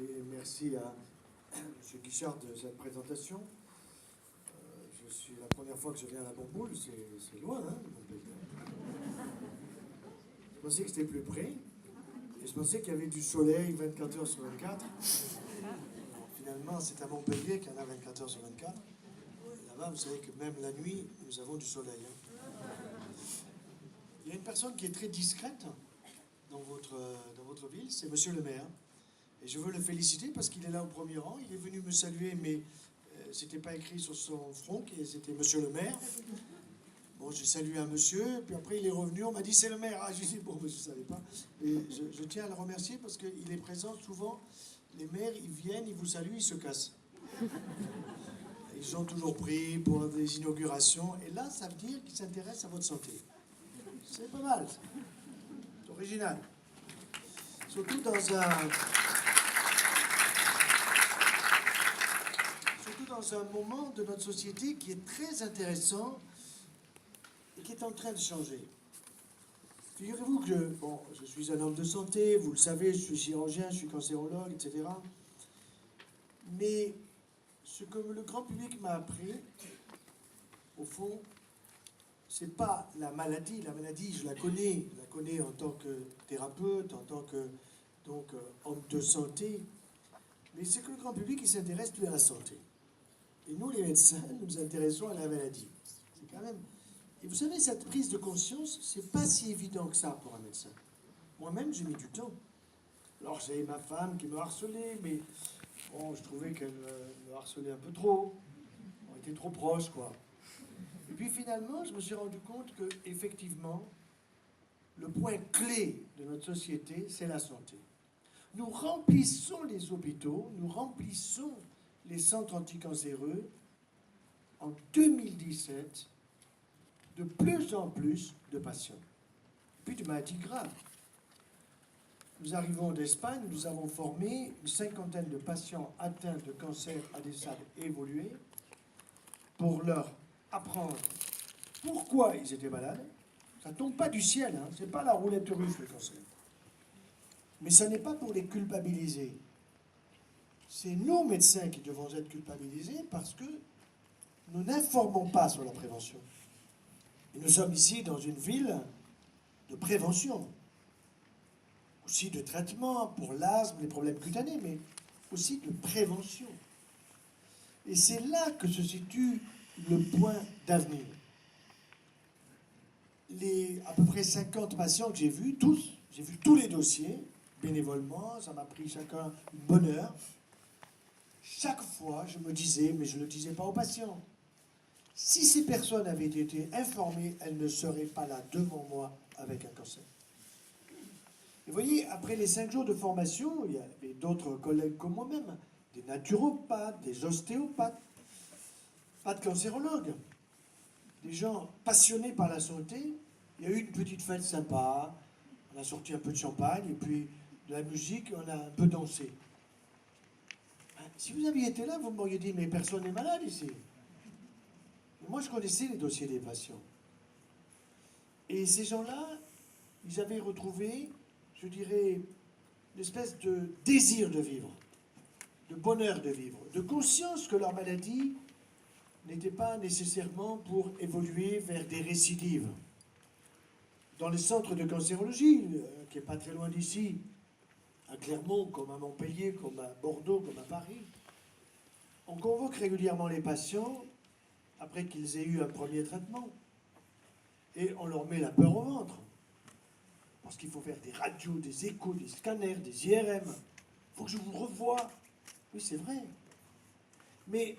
et merci à M. Guichard de cette présentation. C'est la première fois que je viens à la Bomboule, c'est loin, hein, Montpellier. Je pensais que c'était plus près, et je pensais qu'il y avait du soleil 24 heures sur 24. Alors, finalement, c'est à Montpellier qu'il y en a 24 heures sur 24. Là-bas, vous savez que même la nuit, nous avons du soleil. Hein. Il y a une personne qui est très discrète dans votre ville, c'est Monsieur le maire. Et je veux le féliciter parce qu'il est là au premier rang. Il est venu me saluer, mais c'était pas écrit sur son front, c'était Monsieur le maire. Bon, j'ai salué un monsieur, puis après il est revenu, on m'a dit c'est le maire. Ah, j'ai dit bon, mais je ne savais pas. Et je tiens à le remercier parce qu'il est présent souvent. Les maires, ils viennent, ils vous saluent, ils se cassent. Ils sont toujours pris pour des inaugurations. Et là, ça veut dire qu'ils s'intéressent à votre santé. C'est pas mal, ça. C'est original. Surtout dans un moment de notre société qui est très intéressant et qui est en train de changer. Figurez-vous que je suis un homme de santé, vous le savez, je suis chirurgien, je suis cancérologue, etc. Mais ce que le grand public m'a appris, au fond, c'est pas la maladie. La maladie, je la connais en tant que thérapeute, en tant que homme de santé. Mais c'est que le grand public, il s'intéresse plus à la santé. Et nous, les médecins, nous nous intéressons à la maladie. C'est quand même... Et vous savez, cette prise de conscience, c'est pas si évident que ça pour un médecin. Moi-même, j'ai mis du temps. Alors, j'avais ma femme qui me harcelait, mais bon, je trouvais qu'elle me harcelait un peu trop. On était trop proches, quoi. Et puis finalement, je me suis rendu compte que, effectivement, le point clé de notre société, c'est la santé. Nous remplissons les hôpitaux, nous remplissons les centres anticancéreux en 2017 de plus en plus de patients, puis de maladies graves. Nous arrivons d'Espagne, nous avons formé une 50aine de patients atteints de cancer à des stades évolués pour leur apprendre pourquoi ils étaient malades. Ça ne tombe pas du ciel, hein, ce n'est pas la roulette russe le cancer. Mais ce n'est pas pour les culpabiliser. C'est nous, médecins, qui devons être culpabilisés parce que nous n'informons pas sur la prévention. Et nous sommes ici dans une ville de prévention, aussi de traitement pour l'asthme, les problèmes cutanés, mais aussi de prévention. Et c'est là que se situe le point d'avenir. Les à peu près 50 patients que j'ai vus, j'ai vu tous les dossiers, bénévolement, ça m'a pris chacun une bonne heure. Chaque fois, je me disais, mais je ne le disais pas aux patients, si ces personnes avaient été informées, elles ne seraient pas là devant moi avec un cancer. Et vous voyez, après les 5 jours de formation, il y avait d'autres collègues comme moi-même, des naturopathes, des ostéopathes, pas de cancérologues, des gens passionnés par la santé. Il y a eu une petite fête sympa, on a sorti un peu de champagne, et puis de la musique, on a un peu dansé. Si vous aviez été là, vous m'auriez dit, mais personne n'est malade ici. Moi, je connaissais les dossiers des patients. Et ces gens-là, ils avaient retrouvé, je dirais, une espèce de désir de vivre, de bonheur de vivre, de conscience que leur maladie n'était pas nécessairement pour évoluer vers des récidives. Dans les centres de cancérologie, qui n'est pas très loin d'ici, à Clermont, comme à Montpellier, comme à Bordeaux, comme à Paris, on convoque régulièrement les patients après qu'ils aient eu un premier traitement. Et on leur met la peur au ventre. Parce qu'il faut faire des radios, des échos, des scanners, des IRM. Il faut que je vous revoie. Oui, c'est vrai. Mais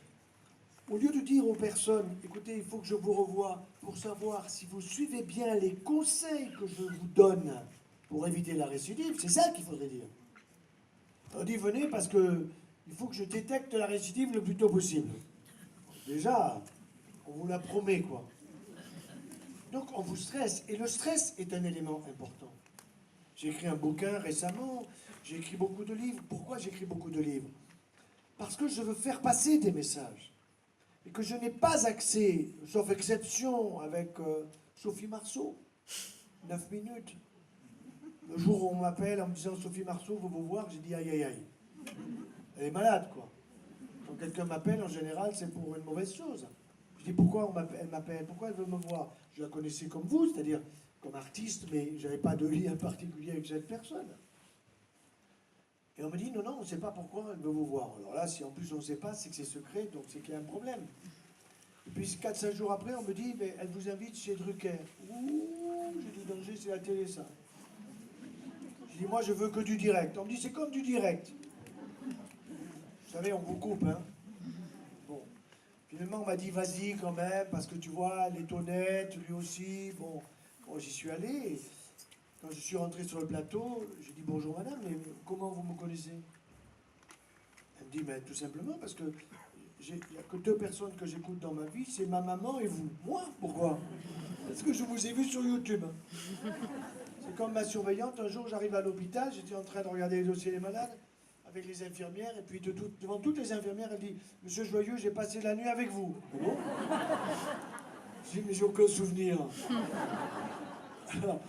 au lieu de dire aux personnes, écoutez, il faut que je vous revoie pour savoir si vous suivez bien les conseils que je vous donne pour éviter la récidive, c'est ça qu'il faudrait dire. On dit, venez parce que il faut que je détecte la récidive le plus tôt possible. Déjà, on vous la promet, quoi. Donc, on vous stresse. Et le stress est un élément important. J'ai écrit un bouquin récemment. J'ai écrit beaucoup de livres. Pourquoi j'écris beaucoup de livres? Parce que je veux faire passer des messages. Et que je n'ai pas accès, sauf exception, avec Sophie Marceau. 9 minutes. Le jour où on m'appelle en me disant Sophie Marceau veut vous voir, j'ai dit aïe aïe aïe. Elle est malade, quoi. Quand quelqu'un m'appelle, en général, c'est pour une mauvaise chose. Je dis, pourquoi elle m'appelle? Pourquoi elle veut me voir? Je la connaissais comme vous, c'est-à-dire comme artiste, mais je n'avais pas de lien particulier avec cette personne. Et on me dit, non, non, on ne sait pas pourquoi elle veut vous voir. Alors là, si en plus on ne sait pas, c'est que c'est secret, donc c'est qu'il y a un problème. Et puis 4-5 jours après, on me dit, mais elle vous invite chez Drucker. Ouh, j'ai dit, danger, c'est la télé, ça. Je dis, moi, je veux que du direct. On me dit, c'est comme du direct. Vous savez, on vous coupe, hein. Bon. Finalement, on m'a dit, vas-y quand même, parce que tu vois, elle est honnête, lui aussi. Bon, j'y suis allé. Et quand je suis rentré sur le plateau, j'ai dit, bonjour madame, mais comment vous me connaissez? Elle me dit, ben, tout simplement parce que il n'y a que 2 personnes que j'écoute dans ma vie, c'est ma maman et vous. Moi? Pourquoi? Parce que je vous ai vu sur YouTube. C'est comme ma surveillante, un jour j'arrive à l'hôpital, j'étais en train de regarder les dossiers des malades avec les infirmières, et puis devant toutes les infirmières, elle dit, Monsieur Joyeux, j'ai passé la nuit avec vous. Ah bon? Je dis, mais j'ai aucun souvenir. Alors,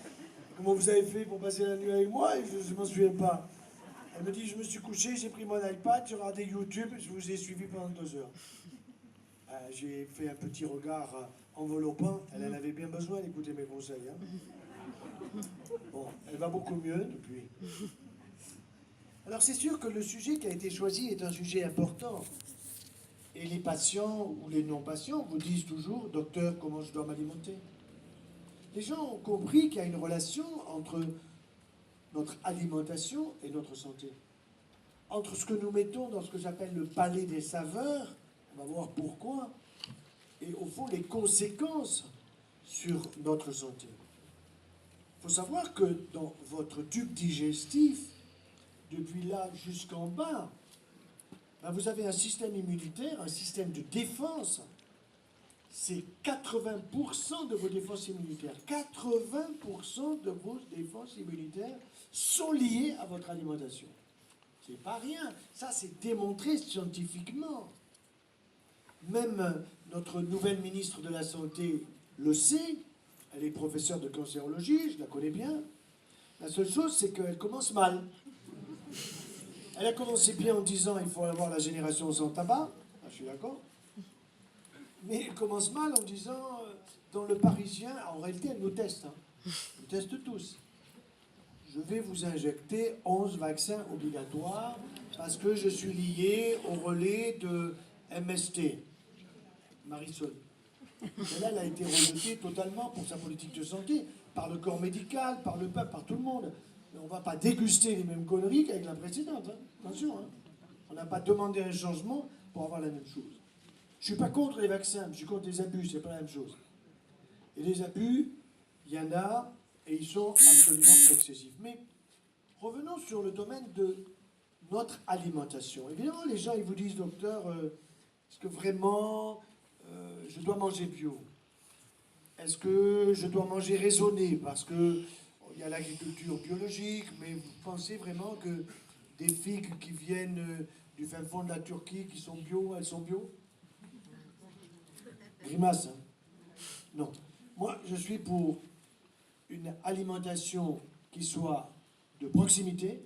comment vous avez fait pour passer la nuit avec moi? Je ne m'en souviens pas. Elle me dit, je me suis couché, j'ai pris mon iPad, j'ai regardé YouTube, je vous ai suivi pendant 2 heures. J'ai fait un petit regard enveloppant, elle en avait bien besoin d'écouter mes conseils. Hein. Bon, elle va beaucoup mieux depuis. Alors c'est sûr que le sujet qui a été choisi est un sujet important. Et les patients ou les non-patients vous disent toujours, docteur, comment je dois m'alimenter? Les gens ont compris qu'il y a une relation entre notre alimentation et notre santé. Entre ce que nous mettons dans ce que j'appelle le palais des saveurs, on va voir pourquoi, et au fond les conséquences sur notre santé. Il faut savoir que dans votre tube digestif, depuis là jusqu'en bas, ben vous avez un système immunitaire, un système de défense. C'est 80% de vos défenses immunitaires. 80% de vos défenses immunitaires sont liées à votre alimentation. C'est pas rien. Ça, c'est démontré scientifiquement. Même notre nouvelle ministre de la Santé le sait. Elle est professeure de cancérologie, je la connais bien. La seule chose, c'est qu'elle commence mal. Elle a commencé bien en disant il faut avoir la génération sans tabac. Ah, je suis d'accord. Mais elle commence mal en disant dans le Parisien, en réalité, elle nous teste. Hein. Elle nous teste tous. Je vais vous injecter 11 vaccins obligatoires parce que je suis lié au relais de MST. Marisol. Et là, elle a été rejetée totalement pour sa politique de santé, par le corps médical, par le peuple, par tout le monde. Mais on ne va pas déguster les mêmes conneries qu'avec la précédente. Hein. Attention, hein. On n'a pas demandé un changement pour avoir la même chose. Je ne suis pas contre les vaccins, je suis contre les abus, c'est pas la même chose. Et les abus, il y en a, et ils sont absolument excessifs. Mais revenons sur le domaine de notre alimentation. Évidemment, les gens, ils vous disent, docteur, est-ce que vraiment je dois manger bio? Est-ce que je dois manger raisonné? Parce que il y a l'agriculture biologique, mais vous pensez vraiment que des figues qui viennent du fin fond de la Turquie, qui sont bio, elles sont bio? Grimace, hein? Non. Moi, je suis pour une alimentation qui soit de proximité,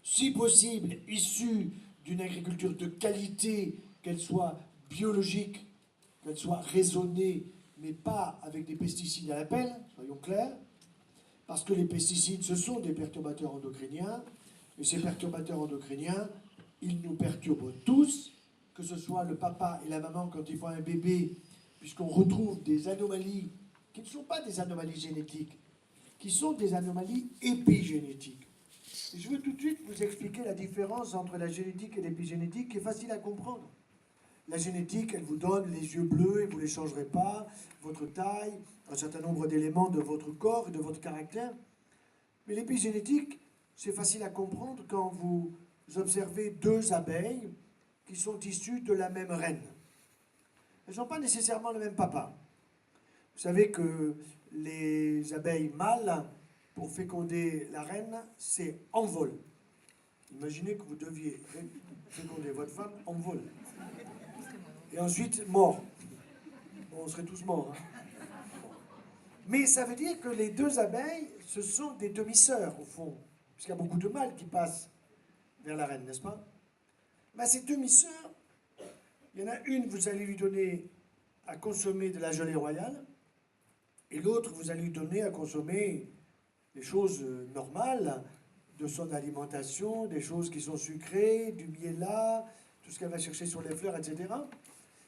si possible issue d'une agriculture de qualité, qu'elle soit biologique, qu'elle soit raisonnée, mais pas avec des pesticides à la pelle, soyons clairs, parce que les pesticides, ce sont des perturbateurs endocriniens, et ces perturbateurs endocriniens, ils nous perturbent tous, que ce soit le papa et la maman quand ils font un bébé, puisqu'on retrouve des anomalies qui ne sont pas des anomalies génétiques, qui sont des anomalies épigénétiques. Et je veux tout de suite vous expliquer la différence entre la génétique et l'épigénétique, qui est facile à comprendre. La génétique, elle vous donne les yeux bleus et vous ne les changerez pas, votre taille, un certain nombre d'éléments de votre corps et de votre caractère. Mais l'épigénétique, c'est facile à comprendre quand vous observez 2 abeilles qui sont issues de la même reine. Elles n'ont pas nécessairement le même papa. Vous savez que les abeilles mâles, pour féconder la reine, c'est en vol. Imaginez que vous deviez féconder votre femme en vol. Et ensuite, mort. Bon, on serait tous morts. Hein. Mais ça veut dire que les 2 abeilles, ce sont des demi-sœurs, au fond. Puisqu'il y a beaucoup de mâles qui passent vers la reine, n'est-ce pas? Ben, ces demi-sœurs, il y en a une, vous allez lui donner à consommer de la gelée royale, et l'autre, vous allez lui donner à consommer des choses normales de son alimentation, des choses qui sont sucrées, du miel, tout ce qu'elle va chercher sur les fleurs, etc.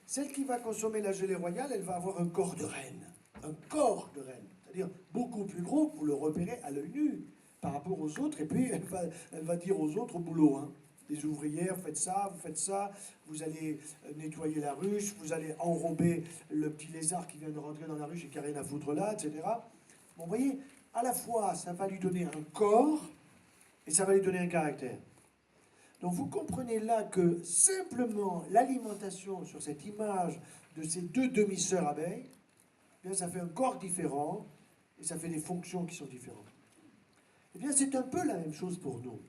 Celle qui va consommer la gelée royale, elle va avoir un corps de reine. Un corps de reine. C'est-à-dire beaucoup plus gros, vous le repérez à l'œil nu par rapport aux autres, et puis elle va dire aux autres au boulot, hein. Les ouvrières, faites ça, vous allez nettoyer la ruche, vous allez enrober le petit lézard qui vient de rentrer dans la ruche et qui n'a rien à foutre là, etc. Bon, vous voyez, à la fois, ça va lui donner un corps et ça va lui donner un caractère. Donc vous comprenez là que simplement l'alimentation sur cette image de ces deux demi-sœurs abeilles, eh bien, ça fait un corps différent et ça fait des fonctions qui sont différentes. Eh bien, c'est un peu la même chose pour nous.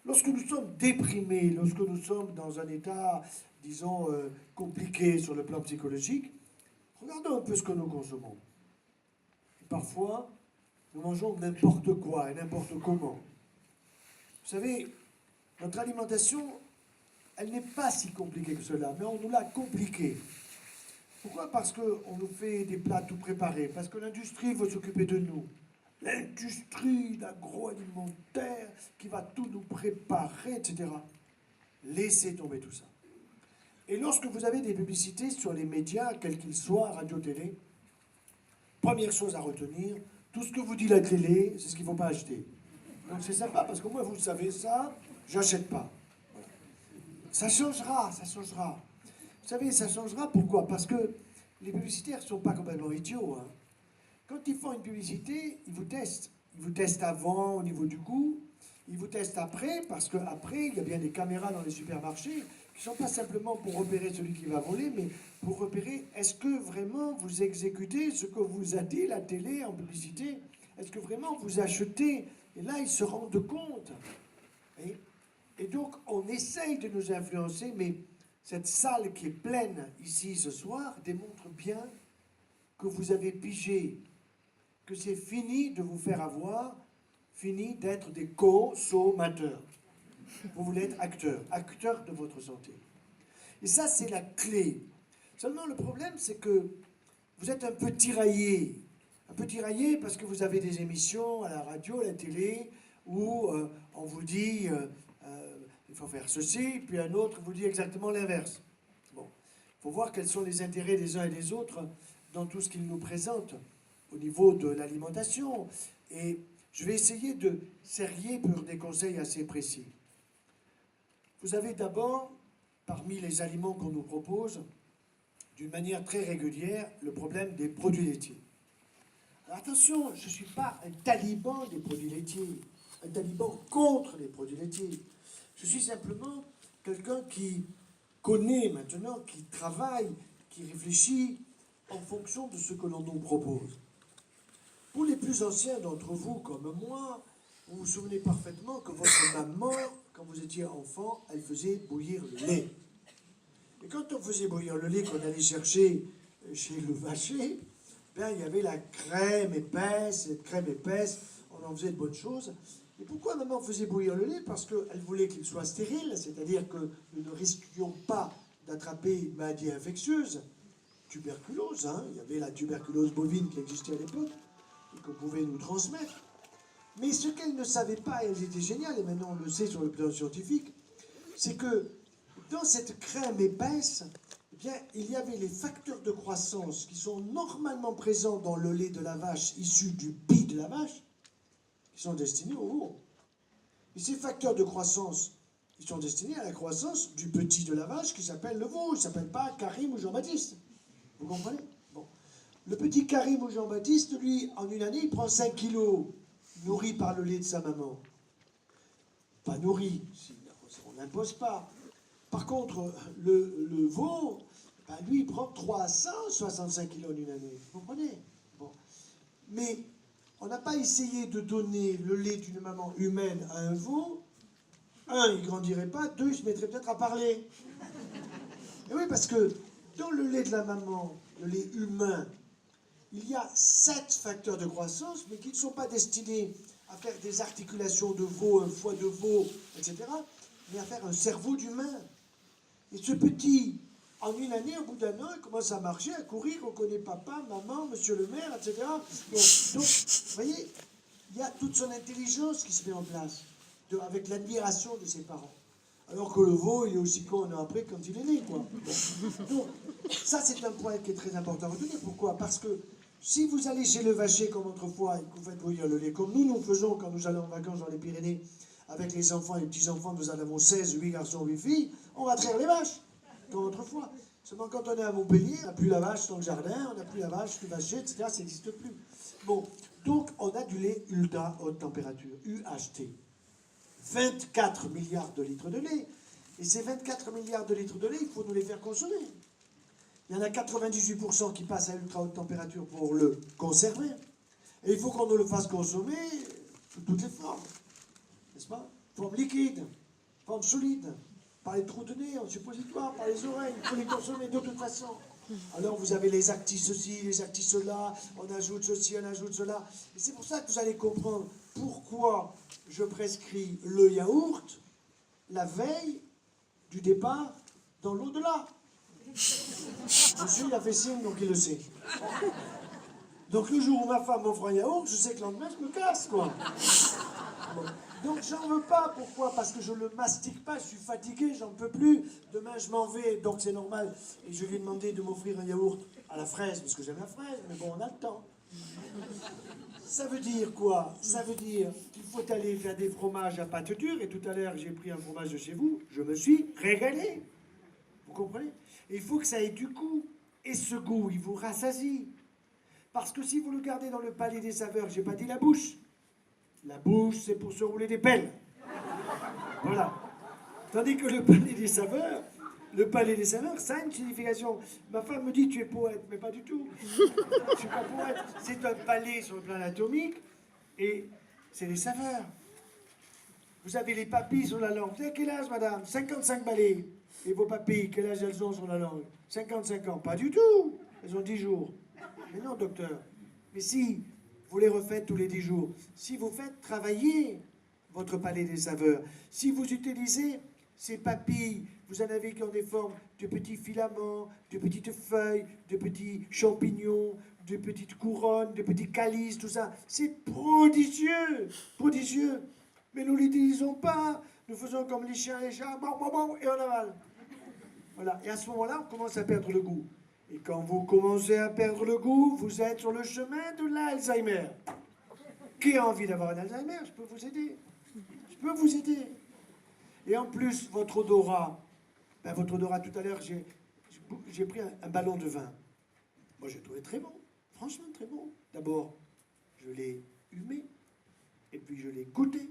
Lorsque nous sommes déprimés, lorsque nous sommes dans un état, disons, compliqué sur le plan psychologique, regardons un peu ce que nous consommons. Et parfois, nous mangeons n'importe quoi et n'importe comment. Vous savez, notre alimentation, elle n'est pas si compliquée que cela, mais on nous l'a compliquée. Pourquoi? Parce qu'on nous fait des plats tout préparés, parce que l'industrie veut s'occuper de nous. L'industrie, l'agroalimentaire, qui va tout nous préparer, etc. Laissez tomber tout ça. Et lorsque vous avez des publicités sur les médias, quels qu'ils soient, radio-télé, première chose à retenir, tout ce que vous dit la télé, c'est ce qu'il ne faut pas acheter. Donc c'est sympa, parce qu'au moins vous savez ça, j'achète pas. Voilà. Ça changera, ça changera. Vous savez, ça changera, pourquoi? Parce que les publicitaires ne sont pas complètement idiots, hein. Quand ils font une publicité, ils vous testent. Ils vous testent avant au niveau du goût, ils vous testent après, parce qu'après, il y a bien des caméras dans les supermarchés qui ne sont pas simplement pour repérer celui qui va voler, mais pour repérer est-ce que vraiment vous exécutez ce que vous a dit la télé en publicité? Est-ce que vraiment vous achetez? Et là, ils se rendent compte. Et donc, on essaye de nous influencer, mais cette salle qui est pleine ici ce soir démontre bien que vous avez pigé, que c'est fini de vous faire avoir, fini d'être des consommateurs. Vous voulez être acteur de votre santé. Et ça, c'est la clé. Seulement, le problème, c'est que vous êtes un peu tiraillé. Un peu tiraillé parce que vous avez des émissions à la radio, à la télé, où on vous dit il faut faire ceci, puis un autre vous dit exactement l'inverse. Bon, il faut voir quels sont les intérêts des uns et des autres dans tout ce qu'ils nous présentent au niveau de l'alimentation. Et je vais essayer de serrer pour des conseils assez précis. Vous avez d'abord, parmi les aliments qu'on nous propose, d'une manière très régulière, le problème des produits laitiers. Alors attention, je ne suis pas un taliban des produits laitiers, un taliban contre les produits laitiers. Je suis simplement quelqu'un qui connaît maintenant, qui travaille, qui réfléchit en fonction de ce que l'on nous propose. Pour les plus anciens d'entre vous, comme moi, vous vous souvenez parfaitement que votre maman, quand vous étiez enfant, elle faisait bouillir le lait. Et quand on faisait bouillir le lait qu'on allait chercher chez le vacher, ben, il y avait la crème épaisse. Cette crème épaisse, on en faisait de bonnes choses. Et pourquoi maman faisait bouillir le lait? Parce qu'elle voulait qu'il soit stérile, c'est-à-dire que nous ne risquions pas d'attraper une maladie infectieuse. Tuberculose, hein, il y avait la tuberculose bovine qui existait à l'époque et qu'on pouvait nous transmettre. Mais ce qu'elle ne savait pas, et elle était géniale, et maintenant on le sait sur le plan scientifique, c'est que dans cette crème épaisse, eh bien, il y avait les facteurs de croissance qui sont normalement présents dans le lait de la vache issu du pis de la vache, qui sont destinés au veau. Et ces facteurs de croissance, ils sont destinés à la croissance du petit de la vache qui s'appelle le veau. Il ne s'appelle pas Karim ou Jean-Baptiste. Vous comprenez? Bon. Le petit Karim ou Jean-Baptiste, lui, en une année, il prend 5 kilos, nourri par le lait de sa maman. Pas nourri, on n'impose pas. Par contre, le veau, ben lui, il prend 365 kilos en une année. Vous comprenez? Bon. Mais on n'a pas essayé de donner le lait d'une maman humaine à un veau. Un, il ne grandirait pas. Deux, il se mettrait peut-être à parler. Et oui, parce que dans le lait de la maman, le lait humain, il y a 7 facteurs de croissance, mais qui ne sont pas destinés à faire des articulations de veau, un foie de veau, etc. mais à faire un cerveau d'humain. Et ce petit, en une année, au bout d'un an, il commence à marcher, à courir, on connaît papa, maman, monsieur le maire, etc. Bon, donc, vous voyez, il y a toute son intelligence qui se met en place, avec l'admiration de ses parents. Alors que le veau, il est aussi con un an après quand il est né, quoi. Bon. Donc, ça, c'est un point qui est très important à retenir. Pourquoi? Parce que si vous allez chez le vacher comme autrefois et que vous faites bouillir le lait, comme nous faisons quand nous allons en vacances dans les Pyrénées, avec les enfants et les petits-enfants, nous en avons 16, 8 garçons, 8 filles, on va traire les vaches, comme autrefois. Seulement quand on est à Montpellier, on n'a plus la vache dans le jardin, on n'a plus la vache du vacher, etc. Ça n'existe plus. Bon, donc on a du lait ultra haute température, UHT. 24 milliards de litres de lait. Et ces 24 milliards de litres de lait, il faut nous les faire consommer. Il y en a 98% qui passent à ultra haute température pour le conserver. Et il faut qu'on nous le fasse consommer sous toutes les formes. N'est-ce pas? Forme liquide, forme solide, par les trous de nez, en suppositoire, par les oreilles. Il faut les consommer de toute façon. Alors vous avez les actis ceci, les actis cela, on ajoute ceci, on ajoute cela. Et c'est pour ça que vous allez comprendre pourquoi je prescris le yaourt la veille du départ dans l'au-delà. Monsieur, il a fait signe, donc il le sait. Donc le jour où ma femme m'offre un yaourt, je sais que le lendemain, je me casse, quoi. Bon. Donc j'en veux pas. Pourquoi? Parce que je le mastique pas, je suis fatigué, j'en peux plus. Demain, je m'en vais, donc c'est normal. Et je lui ai demandé de m'offrir un yaourt à la fraise, parce que j'aime la fraise, mais bon, on a le temps. Ça veut dire quoi? Ça veut dire qu'il faut aller faire des fromages à pâte dure, et tout à l'heure, j'ai pris un fromage de chez vous, je me suis régalé. Vous comprenez? Et il faut que ça ait du goût. Et ce goût, il vous rassasie. Parce que si vous le gardez dans le palais des saveurs, j'ai pas dit la bouche. La bouche, c'est pour se rouler des pelles. Voilà. Tandis que le palais des saveurs, ça a une signification. Ma femme me dit, tu es poète, mais pas du tout. Je ne suis pas poète. C'est un palais sur le plan anatomique, et c'est les saveurs. Vous avez les papilles sur la langue. Vous avez quel âge, madame? 55 balais. Et vos papilles, quel âge elles ont sur la langue? 55 ans. Pas du tout. Elles ont 10 jours. Mais non, docteur. Mais si vous les refaites tous les 10 jours, si vous faites travailler votre palais des saveurs, si vous utilisez ces papilles, vous en avez qui ont des formes de petits filaments, de petites feuilles, de petits champignons, de petites couronnes, de petits calices, tout ça, c'est prodigieux, prodigieux. Mais nous ne l'utilisons pas, nous faisons comme les chiens et les chats, bon, bon, bon, et on avale. Voilà. Et à ce moment-là, on commence à perdre le goût. Et quand vous commencez à perdre le goût, vous êtes sur le chemin de l'Alzheimer. Qui a envie d'avoir un Alzheimer? Je peux vous aider. Je peux vous aider. Et en plus, votre odorat, tout à l'heure, j'ai pris un ballon de vin. Moi, je trouvais très bon. Franchement, très bon. D'abord, je l'ai humé. Et puis, je l'ai goûté.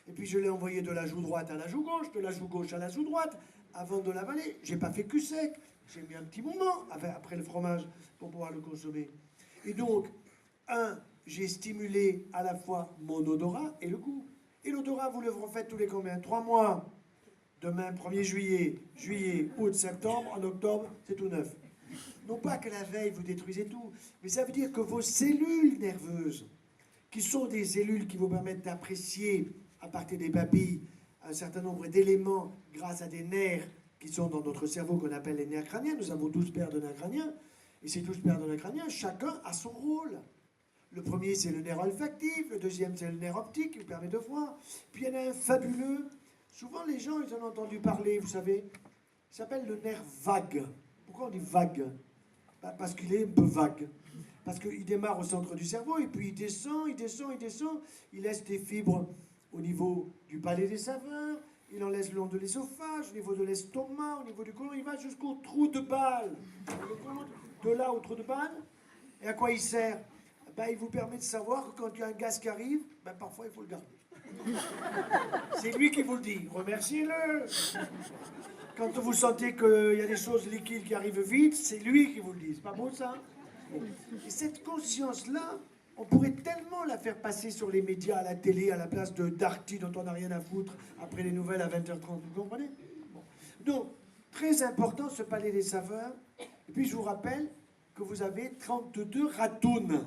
Et puis, je l'ai envoyé de la joue droite à la joue gauche, de la joue gauche à la joue droite, avant de l'avaler. J'ai pas fait cul sec. J'ai mis un petit moment après le fromage pour pouvoir le consommer. Et donc, j'ai stimulé à la fois mon odorat et le goût. Et l'odorat, vous le refaites tous les combien? 3 mois. Demain, 1er juillet, août, septembre, en octobre, c'est tout neuf. Non pas que la veille, vous détruisez tout, mais ça veut dire que vos cellules nerveuses, qui sont des cellules qui vous permettent d'apprécier, à partir des papilles, un certain nombre d'éléments grâce à des nerfs qui sont dans notre cerveau qu'on appelle les nerfs crâniens. Nous avons 12 paires de nerfs crâniens. Et ces 12 paires de nerfs crâniens, chacun a son rôle. Le premier, c'est le nerf olfactif. Le deuxième, c'est le nerf optique qui vous permet de voir. Puis il y en a un fabuleux. Souvent, les gens, ils en ont entendu parler, vous savez. Il s'appelle le nerf vague. Pourquoi on dit vague? Parce qu'il est un peu vague. Parce qu'il démarre au centre du cerveau, et puis il descend, il descend, il descend. Il laisse des fibres au niveau du palais des saveurs. Il en laisse le long de l'ésophage, au niveau de l'estomac, au niveau du côlon. Il va jusqu'au trou de balle. De là au trou de balle. Et à quoi il sert? Il vous permet de savoir que quand il y a un gaz qui arrive, parfois il faut le garder. C'est lui qui vous le dit. Remerciez-le. Quand vous sentez qu'il y a des choses liquides qui arrivent vite, c'est lui qui vous le dit. C'est pas beau ça? Et cette conscience-là, on pourrait tellement la faire passer sur les médias, à la télé, à la place de Darty dont on n'a rien à foutre après les nouvelles à 20h30. Vous comprenez? Bon. Donc, très important ce palais des saveurs. Et puis je vous rappelle que vous avez 32 ratounes.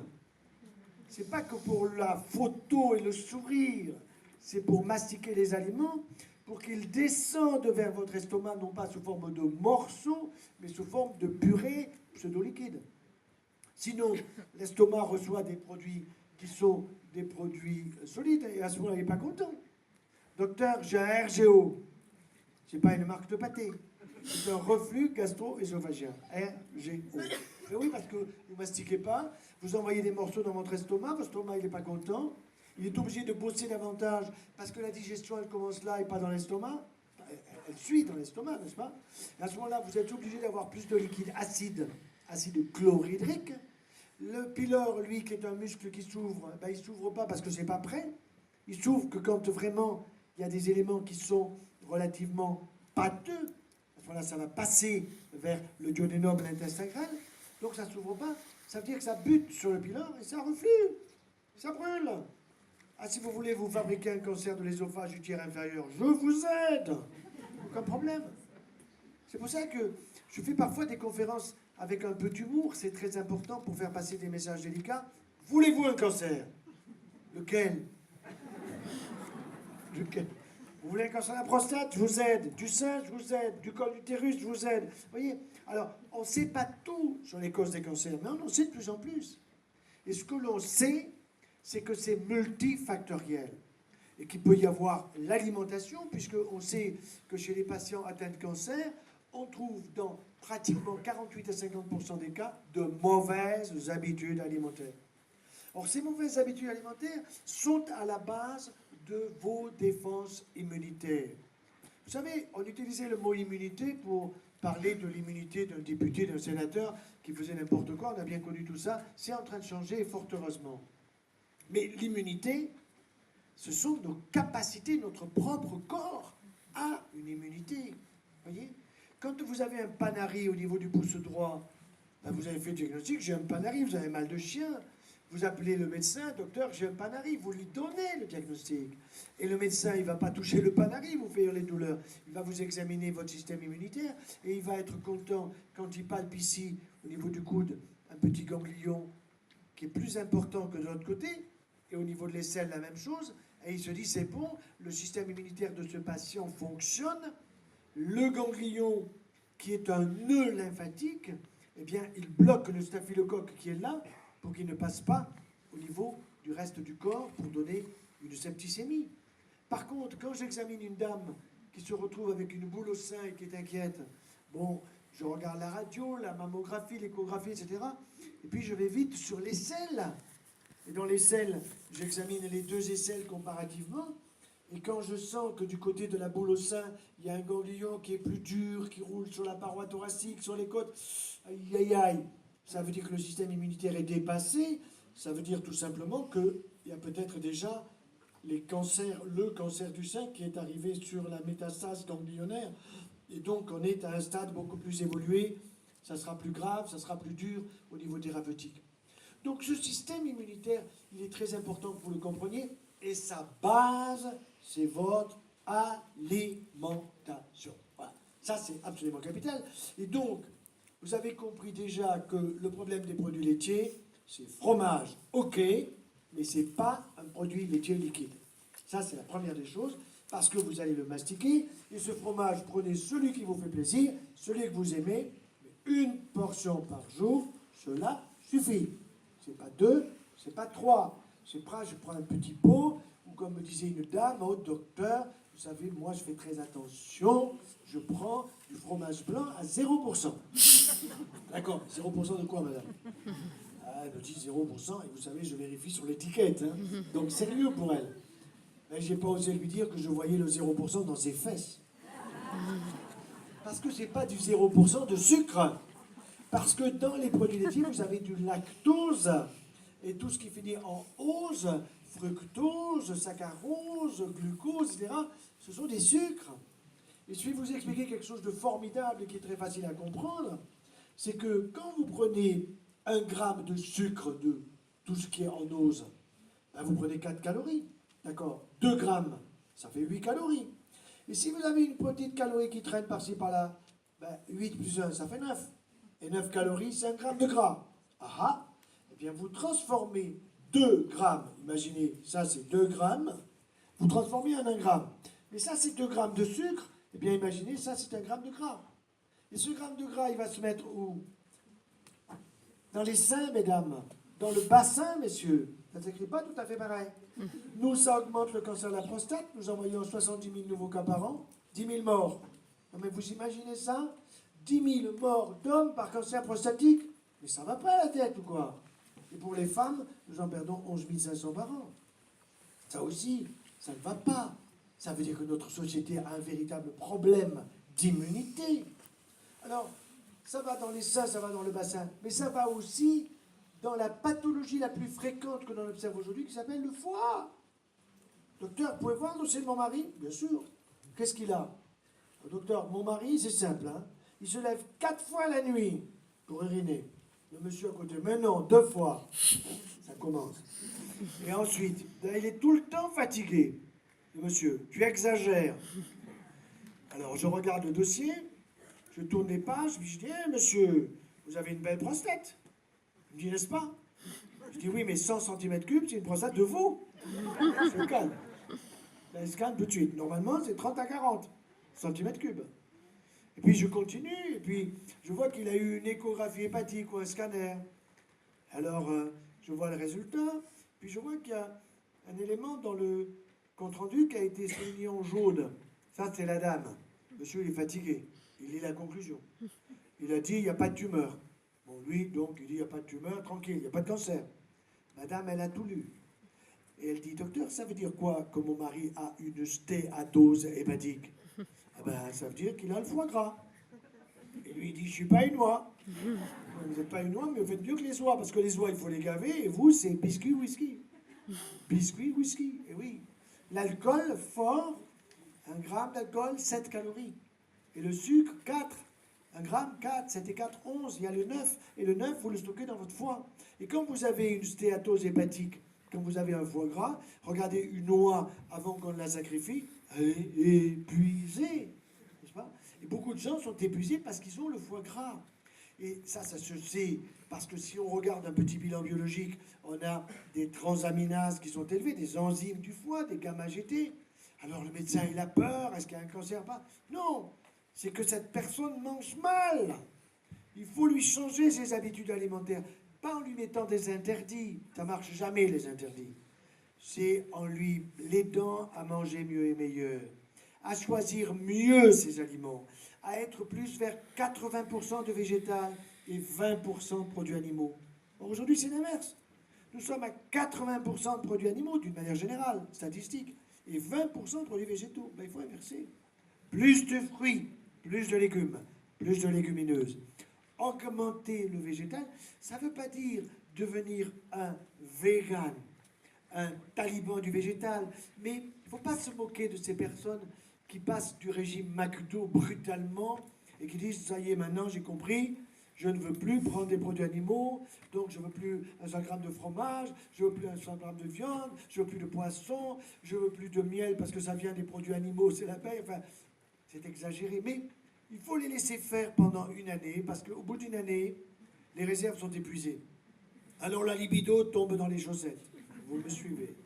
C'est pas que pour la photo et le sourire, c'est pour mastiquer les aliments. pour qu'il descende vers votre estomac, non pas sous forme de morceaux, mais sous forme de purée pseudo-liquide. Sinon, l'estomac reçoit des produits qui sont des produits solides, et à ce moment-là, il n'est pas content. Docteur, j'ai un RGO. Ce n'est pas une marque de pâté. C'est un reflux gastro-œsophagien. RGO. Mais oui, parce que vous ne mastiquez pas, vous envoyez des morceaux dans votre estomac n'est pas content, il est obligé de bosser davantage parce que la digestion, elle commence là et pas dans l'estomac. Elle suit dans l'estomac, n'est-ce pas? Et à ce moment-là, vous êtes obligé d'avoir plus de liquide acide chlorhydrique. Le pylore, lui, qui est un muscle qui s'ouvre, ben, il ne s'ouvre pas parce que c'est pas prêt. Il s'ouvre que quand vraiment il y a des éléments qui sont relativement pâteux. À ce moment-là, ça va passer vers le duodénum, l'intestin grêle. Donc ça ne s'ouvre pas. Ça veut dire que ça bute sur le pylore et ça reflue. Ça brûle. Ah, si vous voulez vous fabriquer un cancer de l'ésophage du tiers inférieur, je vous aide. Aucun problème. C'est pour ça que je fais parfois des conférences avec un peu d'humour. C'est très important pour faire passer des messages délicats. Voulez-vous un cancer? Lequel? Lequel? Vous voulez un cancer de la prostate? Je vous aide. Du sein? Je vous aide. Du col d'utérus? Je vous aide. Vous voyez? Alors, on ne sait pas tout sur les causes des cancers, mais on en sait de plus en plus. Et ce que l'on sait, c'est que c'est multifactoriel. Et qu'il peut y avoir l'alimentation, puisqu'on sait que chez les patients atteints de cancer, on trouve dans pratiquement 48 à 50% des cas de mauvaises habitudes alimentaires. Or, ces mauvaises habitudes alimentaires sont à la base de vos défenses immunitaires. Vous savez, on utilisait le mot immunité pour parler de l'immunité d'un député, d'un sénateur qui faisait n'importe quoi. On a bien connu tout ça. C'est en train de changer, fort heureusement. Mais l'immunité, ce sont nos capacités, notre propre corps a une immunité. Voyez? Quand vous avez un panari au niveau du pouce droit, ben vous avez fait le diagnostic, j'ai un panari, vous avez mal de chien. Vous appelez le médecin, docteur, j'ai un panari, vous lui donnez le diagnostic. Et le médecin, il ne va pas toucher le panari, vous faire les douleurs. Il va vous examiner votre système immunitaire et il va être content quand il palpe ici, au niveau du coude, un petit ganglion qui est plus important que de l'autre côté. Et au niveau de l'aisselle, la même chose. Et il se dit, c'est bon, le système immunitaire de ce patient fonctionne. Le ganglion, qui est un nœud lymphatique, eh bien, il bloque le staphylocoque qui est là pour qu'il ne passe pas au niveau du reste du corps pour donner une septicémie. Par contre, quand j'examine une dame qui se retrouve avec une boule au sein et qui est inquiète, bon, je regarde la radio, la mammographie, l'échographie, etc. Et puis je vais vite sur l'aisselle. Et dans l'aisselle, j'examine les deux aisselles comparativement. Et quand je sens que du côté de la boule au sein, il y a un ganglion qui est plus dur, qui roule sur la paroi thoracique, sur les côtes, aïe aïe aïe, ça veut dire que le système immunitaire est dépassé. Ça veut dire tout simplement qu'il y a peut-être déjà le cancer du sein qui est arrivé sur la métastase ganglionnaire. Et donc on est à un stade beaucoup plus évolué. Ça sera plus grave, ça sera plus dur au niveau thérapeutique. Donc ce système immunitaire, il est très important que vous le compreniez. Et sa base, c'est votre alimentation. Voilà. Ça, c'est absolument capital. Et donc, vous avez compris déjà que le problème des produits laitiers, c'est fromage, ok, mais ce n'est pas un produit laitier liquide. Ça, c'est la première des choses, parce que vous allez le mastiquer. Et ce fromage, prenez celui qui vous fait plaisir, celui que vous aimez, une portion par jour, cela suffit. Ce n'est pas 2, ce n'est pas 3. C'est pas, je prends un petit pot, ou comme me disait une dame, oh docteur, vous savez, moi je fais très attention, je prends du fromage blanc à 0%. D'accord, 0% de quoi, madame? Ah, elle me dit 0%, et vous savez, je vérifie sur l'étiquette, hein. Donc sérieux pour elle. Mais j'ai pas osé lui dire que je voyais le 0% dans ses fesses. Parce que c'est pas du 0% de sucre. Parce que dans les produits laitiers, vous avez du lactose. Et tout ce qui finit en ose, fructose, saccharose, glucose, etc., ce sont des sucres. Et je vais vous expliquer quelque chose de formidable et qui est très facile à comprendre, c'est que quand vous prenez 1 gramme de sucre de tout ce qui est en ose, ben vous prenez 4 calories, d'accord? 2 grammes, ça fait 8 calories. Et si vous avez une petite calorie qui traîne par-ci par-là, ben 8 plus 1, ça fait 9. Et 9 calories, c'est 1 gramme de gras. Ah ah! Eh bien, vous transformez 2 grammes, imaginez, ça c'est 2 grammes, vous transformez en 1 gramme. Mais ça, c'est 2 grammes de sucre. Eh bien, imaginez, ça, c'est 1 gramme de gras. Et ce gramme de gras, il va se mettre où? Dans les seins, mesdames. Dans le bassin, messieurs. Ça ne s'écrit pas tout à fait pareil. Nous, ça augmente le cancer de la prostate. Nous envoyons 70 000 nouveaux cas par an. 10 000 morts. Non, mais vous imaginez ça? 10 000 morts d'hommes par cancer prostatique? Mais ça va pas la tête ou quoi? Et pour les femmes, nous en perdons 11 500 par an. Ça aussi, ça ne va pas. Ça veut dire que notre société a un véritable problème d'immunité. Alors, ça va dans les seins, ça va dans le bassin, mais ça va aussi dans la pathologie la plus fréquente que l'on observe aujourd'hui, qui s'appelle le foie. Docteur, vous pouvez voir le dossier de mon mari? Bien sûr. Qu'est-ce qu'il a? Docteur, mon mari, c'est simple, hein. Il se lève 4 fois la nuit pour uriner. Le monsieur à côté, mais non, 2 fois. Ça commence. Et ensuite, il est tout le temps fatigué. Le monsieur, tu exagères. Alors, je regarde le dossier, je tourne les pages, puis je dis, eh, monsieur, vous avez une belle prostate. Il me dit, n'est-ce pas? Je dis, oui, mais 100 cm3, c'est une prostate de veau. Je le calme. Là, il se calme tout de suite. Normalement, c'est 30 à 40 cm3. Et puis, je continue, et puis, je vois qu'il a eu une échographie hépatique ou un scanner. Alors, je vois le résultat, puis je vois qu'il y a un élément dans le compte-rendu qui a été souligné en jaune. Ça, c'est la dame. Monsieur, il est fatigué. Il lit la conclusion. Il a dit, il n'y a pas de tumeur. Bon, lui, donc, il dit, il n'y a pas de tumeur, tranquille, il n'y a pas de cancer. Madame, elle a tout lu. Et elle dit, docteur, ça veut dire quoi que mon mari a une stéatose hépatique? Ah ben, ça veut dire qu'il a le foie gras. Et lui, il dit, je ne suis pas une oie. Vous n'êtes pas une oie, mais vous faites mieux que les oies, parce que les oies, il faut les gaver, et vous, c'est biscuit, whisky. Biscuit, whisky, et oui. L'alcool fort, 1 gramme d'alcool, 7 calories. Et le sucre, 4. 1 gramme, 4, 7 et 4, 11. Il y a le 9. Et le 9, vous le stockez dans votre foie. Et quand vous avez une stéatose hépatique, quand vous avez un foie gras, regardez une oie avant qu'on la sacrifie, elle est épuisée. N'est-ce pas? Et beaucoup de gens sont épuisés parce qu'ils ont le foie gras. Et ça se sait, parce que si on regarde un petit bilan biologique, on a des transaminases qui sont élevées, des enzymes du foie, des gamma-GT. Alors le médecin, il a peur, est-ce qu'il y a un cancer? Pas? Non, c'est que cette personne mange mal. Il faut lui changer ses habitudes alimentaires, pas en lui mettant des interdits. Ça ne marche jamais, les interdits. C'est en lui l'aidant à manger mieux et meilleur, à choisir mieux ses aliments, à être plus vers 80% de végétal et 20% de produits animaux. Or, aujourd'hui, c'est l'inverse. Nous sommes à 80% de produits animaux, d'une manière générale, statistique, et 20% de produits végétaux. Ben, il faut inverser. Plus de fruits, plus de légumes, plus de légumineuses. Augmenter le végétal, ça ne veut pas dire devenir un vegan, un taliban du végétal, mais il ne faut pas se moquer de ces personnes qui passent du régime McDo brutalement et qui disent, ça y est, maintenant j'ai compris, je ne veux plus prendre des produits animaux, donc je ne veux plus un 100 grammes de fromage, je ne veux plus un 100 grammes de viande, je ne veux plus de poisson, je ne veux plus de miel parce que ça vient des produits animaux, c'est la paix. Enfin, c'est exagéré, mais il faut les laisser faire pendant 1 année, parce qu'au bout d'1 année, les réserves sont épuisées. Alors la libido tombe dans les chaussettes, vous me suivez.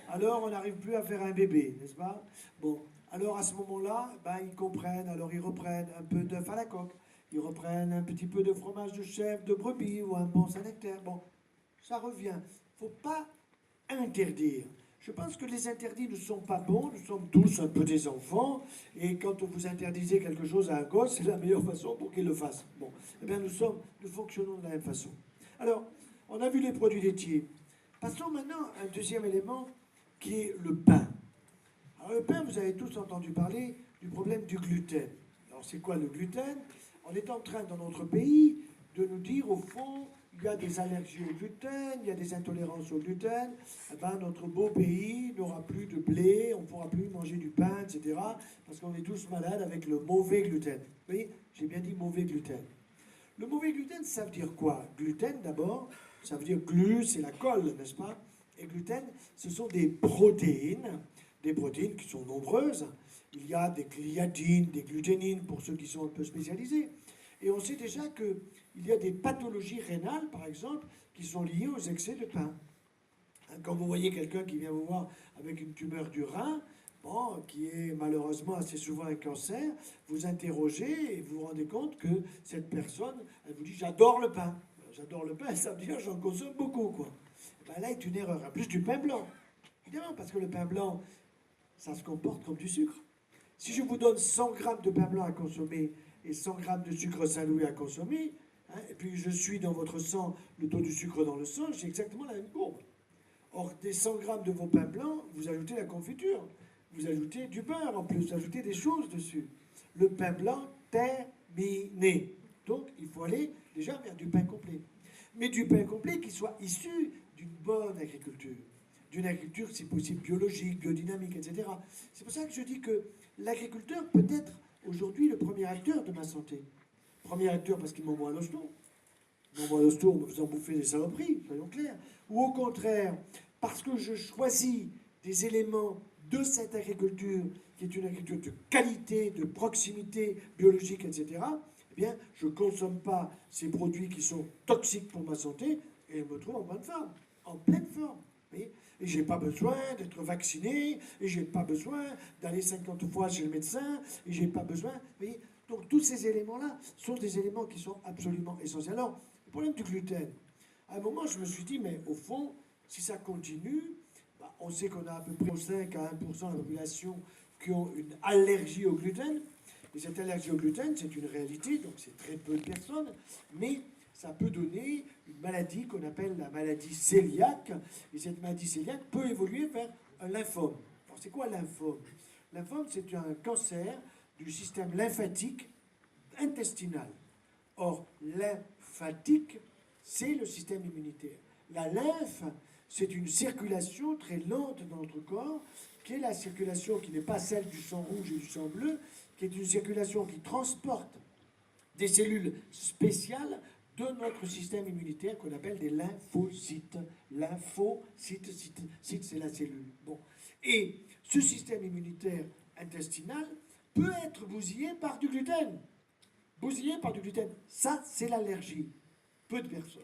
Alors on n'arrive plus à faire un bébé, n'est-ce pas? Bon, alors à ce moment-là, ben, ils comprennent, alors ils reprennent un peu d'œuf à la coque, ils reprennent un petit peu de fromage de chèvre, de brebis ou un bon Saint-Nectaire. Bon, ça revient. Il ne faut pas interdire. Je pense que les interdits ne sont pas bons, nous sommes tous un peu des enfants, et quand vous interdisez quelque chose à un gosse, c'est la meilleure façon pour qu'il le fasse. Bon, eh bien nous fonctionnons de la même façon. Alors, on a vu les produits laitiers. Passons maintenant à un deuxième élément qui est le pain. Alors le pain, vous avez tous entendu parler du problème du gluten. Alors c'est quoi le gluten? On est en train dans notre pays de nous dire au fond, il y a des allergies au gluten, il y a des intolérances au gluten, eh ben, notre beau pays n'aura plus de blé, on ne pourra plus manger du pain, etc. Parce qu'on est tous malades avec le mauvais gluten. Vous voyez, j'ai bien dit mauvais gluten. Le mauvais gluten, ça veut dire quoi? Gluten, d'abord, ça veut dire glu, c'est la colle, n'est-ce pas? Et gluten, ce sont des protéines qui sont nombreuses. Il y a des gliadines, des gluténines, pour ceux qui sont un peu spécialisés. Et on sait déjà qu'il y a des pathologies rénales, par exemple, qui sont liées aux excès de pain. Quand vous voyez quelqu'un qui vient vous voir avec une tumeur du rein, bon, qui est malheureusement assez souvent un cancer, vous interrogez et vous vous rendez compte que cette personne, elle vous dit j'adore le pain. J'adore le pain, ça veut dire j'en consomme beaucoup, quoi. Ben là est une erreur. En plus du pain blanc, évidemment, parce que le pain blanc, ça se comporte comme du sucre. Si je vous donne 100 grammes de pain blanc à consommer et 100 grammes de sucre Saint-Louis à consommer, hein, et puis je suis dans votre sang le taux du sucre dans le sang, j'ai exactement la même courbe. Or, des 100 grammes de vos pains blancs, vous ajoutez la confiture, vous ajoutez du beurre en plus, vous ajoutez des choses dessus. Le pain blanc, terminé. Donc, il faut aller déjà vers du pain complet. Mais du pain complet qui soit issu d'une bonne agriculture. D'une agriculture, si possible, biologique, biodynamique, etc. C'est pour ça que je dis que l'agriculteur peut être aujourd'hui le premier acteur de ma santé. Premier acteur parce qu'il m'envoie à l'hosto. Il m'envoie à l'hosto en me faisant bouffer des saloperies, soyons clairs. Ou au contraire, parce que je choisis des éléments de cette agriculture, qui est une agriculture de qualité, de proximité biologique, etc., eh bien, je ne consomme pas ces produits qui sont toxiques pour ma santé et je me trouve en bonne forme, en pleine forme. Et je n'ai pas besoin d'être vacciné, et je n'ai pas besoin d'aller 50 fois chez le médecin, et je n'ai pas besoin... Voyez, donc tous ces éléments-là sont des éléments qui sont absolument essentiels. Alors, le problème du gluten, à un moment, je me suis dit, mais au fond, si ça continue, bah, on sait qu'on a à peu près 5 à 1% de la population qui ont une allergie au gluten. Et cette allergie au gluten, c'est une réalité, donc c'est très peu de personnes, mais ça peut donner une maladie qu'on appelle la maladie cœliaque. Et cette maladie cœliaque peut évoluer vers un lymphome. Alors c'est quoi un lymphome? Lymphome, c'est un cancer du système lymphatique intestinal. Or, lymphatique, c'est le système immunitaire. La lymphe, c'est une circulation très lente dans notre corps, qui est la circulation qui n'est pas celle du sang rouge et du sang bleu, qui est une circulation qui transporte des cellules spéciales de notre système immunitaire qu'on appelle des lymphocytes. Lymphocyte, cyte, c'est la cellule. Bon. Et ce système immunitaire intestinal peut être bousillé par du gluten. Bousillé par du gluten. Ça, c'est l'allergie. Peu de personnes.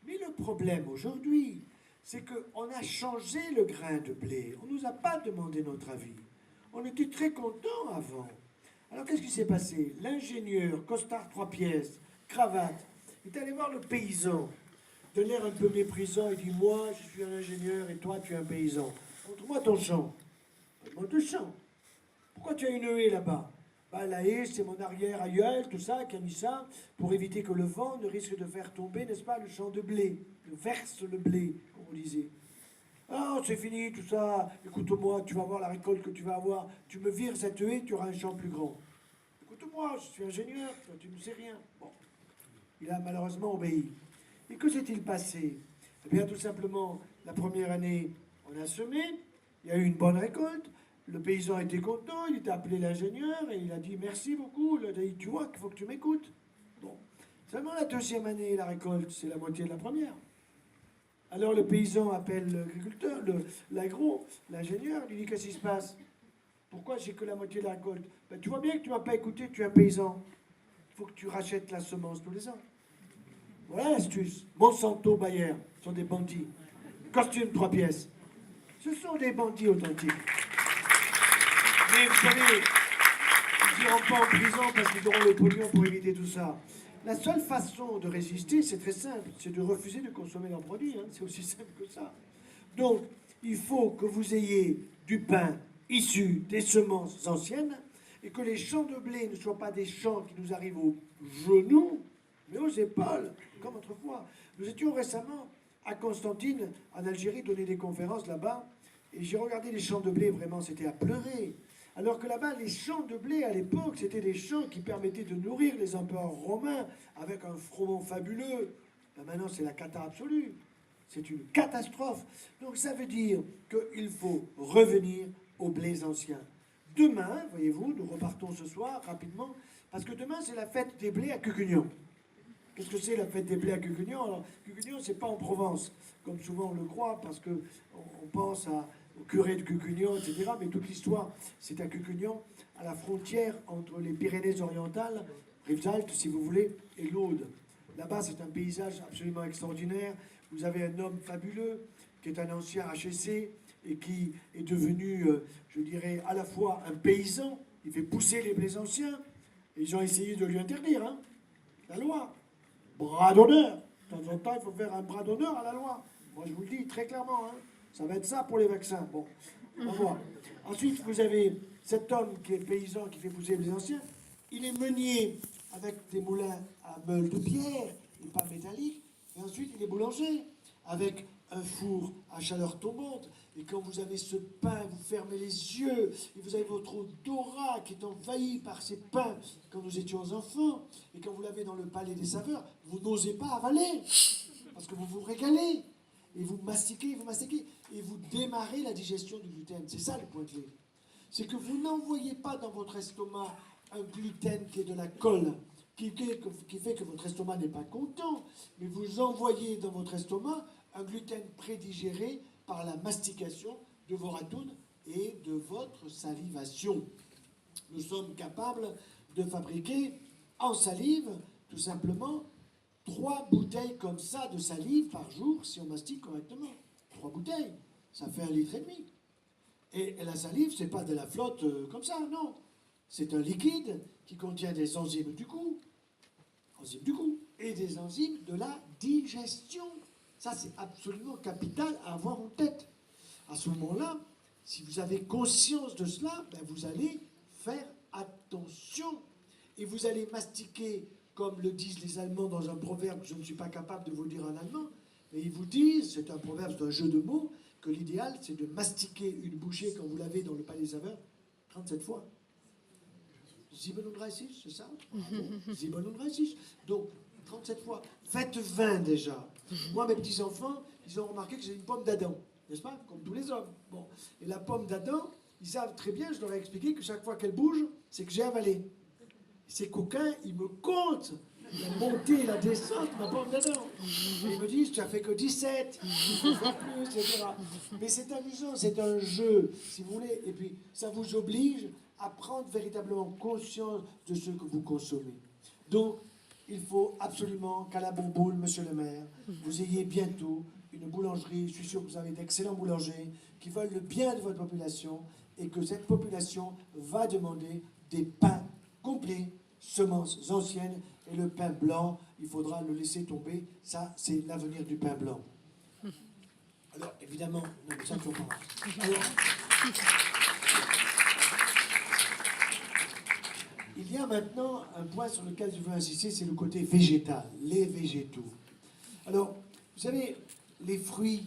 Mais le problème aujourd'hui, c'est qu'on a changé le grain de blé. On ne nous a pas demandé notre avis. On était très contents avant. Alors qu'est-ce qui s'est passé? L'ingénieur, costard 3 pièces, cravate, est allé voir le paysan, de l'air un peu méprisant. Il dit, moi, je suis un ingénieur et toi, tu es un paysan. Montre-moi ton champ. Montre ton champ. Pourquoi tu as une haie là-bas? Bah, la haie, c'est mon arrière-aïeul, tout ça, qui a mis ça, pour éviter que le vent ne risque de faire tomber, n'est-ce pas, le champ de blé. Le verse le blé, comme on disait. Ah, c'est fini tout ça. Écoute-moi, tu vas voir la récolte que tu vas avoir. Tu me vires cette haie, tu auras un champ plus grand. Écoute-moi, je suis ingénieur, toi, tu ne sais rien. Bon, il a malheureusement obéi. Et que s'est-il passé? Eh bien, tout simplement, la première année, on a semé, il y a eu une bonne récolte, le paysan était content, il a appelé l'ingénieur et il a dit merci beaucoup. Il a dit, tu vois qu'il faut que tu m'écoutes. Bon, seulement la deuxième année, la récolte, c'est la moitié de la première. Alors le paysan appelle l'agriculteur, l'agro, l'ingénieur, lui dit qu'est-ce qui se passe? Pourquoi j'ai que la moitié de la récolte? Ben, tu vois bien que tu ne m'as pas écouté, tu es un paysan. Il faut que tu rachètes la semence tous les ans. Voilà l'astuce. Monsanto, Bayer sont des bandits. Costume 3 pièces. Ce sont des bandits authentiques. Mais vous savez, ils n'iront pas en prison parce qu'ils auront le pognon pour éviter tout ça. La seule façon de résister, c'est très simple, c'est de refuser de consommer leurs produits. Hein. C'est aussi simple que ça. Donc, il faut que vous ayez du pain issu des semences anciennes et que les champs de blé ne soient pas des champs qui nous arrivent aux genoux, mais aux épaules, comme autrefois. Nous étions récemment à Constantine, en Algérie, donner des conférences là-bas, et j'ai regardé les champs de blé, vraiment, c'était à pleurer. Alors que là-bas, les champs de blé, à l'époque, c'était des champs qui permettaient de nourrir les empereurs romains avec un froment fabuleux. Ben maintenant, c'est la cata absolue. C'est une catastrophe. Donc ça veut dire qu'il faut revenir aux blés anciens. Demain, voyez-vous, nous repartons ce soir rapidement, parce que demain, c'est la fête des blés à Cucugnan. Qu'est-ce que c'est la fête des blés à Cucugnan? Alors, Cucugnan, c'est pas en Provence, comme souvent on le croit, parce qu'on pense au curé de Cucugnan, etc. Mais toute l'histoire, c'est à Cucugnan, à la frontière entre les Pyrénées-Orientales, Rivesaltes, si vous voulez, et l'Aude. Là-bas, c'est un paysage absolument extraordinaire. Vous avez un homme fabuleux, qui est un ancien HSC, et qui est devenu, je dirais, à la fois un paysan, il fait pousser les blés anciens, et ils ont essayé de lui interdire, hein, la loi. Bras d'honneur. De temps en temps, il faut faire un bras d'honneur à la loi. Moi, je vous le dis très clairement, hein, ça va être ça pour les vaccins. Bon, on va voir. Ensuite, vous avez cet homme qui est paysan, qui fait pousser les blés anciens. Il est meunier avec des moulins à meules de pierre et pas métalliques. Et ensuite, il est boulanger avec un four à chaleur tombante. Et quand vous avez ce pain, vous fermez les yeux et vous avez votre odorat qui est envahi par ces pains quand nous étions enfants. Et quand vous l'avez dans le palais des saveurs, vous n'osez pas avaler parce que vous vous régalez. Et vous mastiquez, et vous démarrez la digestion du gluten. C'est ça le point clé. C'est que vous n'envoyez pas dans votre estomac un gluten qui est de la colle, qui fait que votre estomac n'est pas content, mais vous envoyez dans votre estomac un gluten prédigéré par la mastication de vos ratounes et de votre salivation. Nous sommes capables de fabriquer en salive, tout simplement, 3 bouteilles comme ça de salive par jour si on mastique correctement. 3 bouteilles, ça fait 1,5 litre. Et la salive, c'est pas de la flotte comme ça, non. C'est un liquide qui contient des enzymes du goût, et des enzymes de la digestion. Ça, c'est absolument capital à avoir en tête. À ce moment-là, si vous avez conscience de cela, ben vous allez faire attention. Et vous allez mastiquer, comme le disent les Allemands dans un proverbe que je ne suis pas capable de vous dire en allemand, mais ils vous disent, c'est un proverbe, c'est un jeu de mots, que l'idéal, c'est de mastiquer une bouchée quand vous l'avez dans le palais des saveurs 37 fois. 37, c'est ça? Bon, 37. Donc, 37 fois. Faites 20 déjà. Moi, mes petits-enfants, ils ont remarqué que j'ai une pomme d'Adam, n'est-ce pas? Comme tous les hommes. Bon. Et la pomme d'Adam, ils savent très bien, je leur ai expliqué que chaque fois qu'elle bouge, c'est que j'ai avalé. Ces coquins, ils me comptent la montée et la descente, ma pomme d'Adam. Et ils me disent, tu as fait que 17, il faut faire plus, etc. Mais c'est amusant, c'est un jeu, si vous voulez. Et puis, ça vous oblige à prendre véritablement conscience de ce que vous consommez. Donc, il faut absolument qu'à la Bourboule, monsieur le maire, vous ayez bientôt une boulangerie. Je suis sûr que vous avez d'excellents boulangers qui veulent le bien de votre population et que cette population va demander des pains complets, semences anciennes, et le pain blanc, il faudra le laisser tomber. Ça, c'est l'avenir du pain blanc. Alors, évidemment, non, ça ne faut pas. Alors, il y a maintenant un point sur lequel je veux insister, c'est le côté végétal, les végétaux. Alors, vous savez, les fruits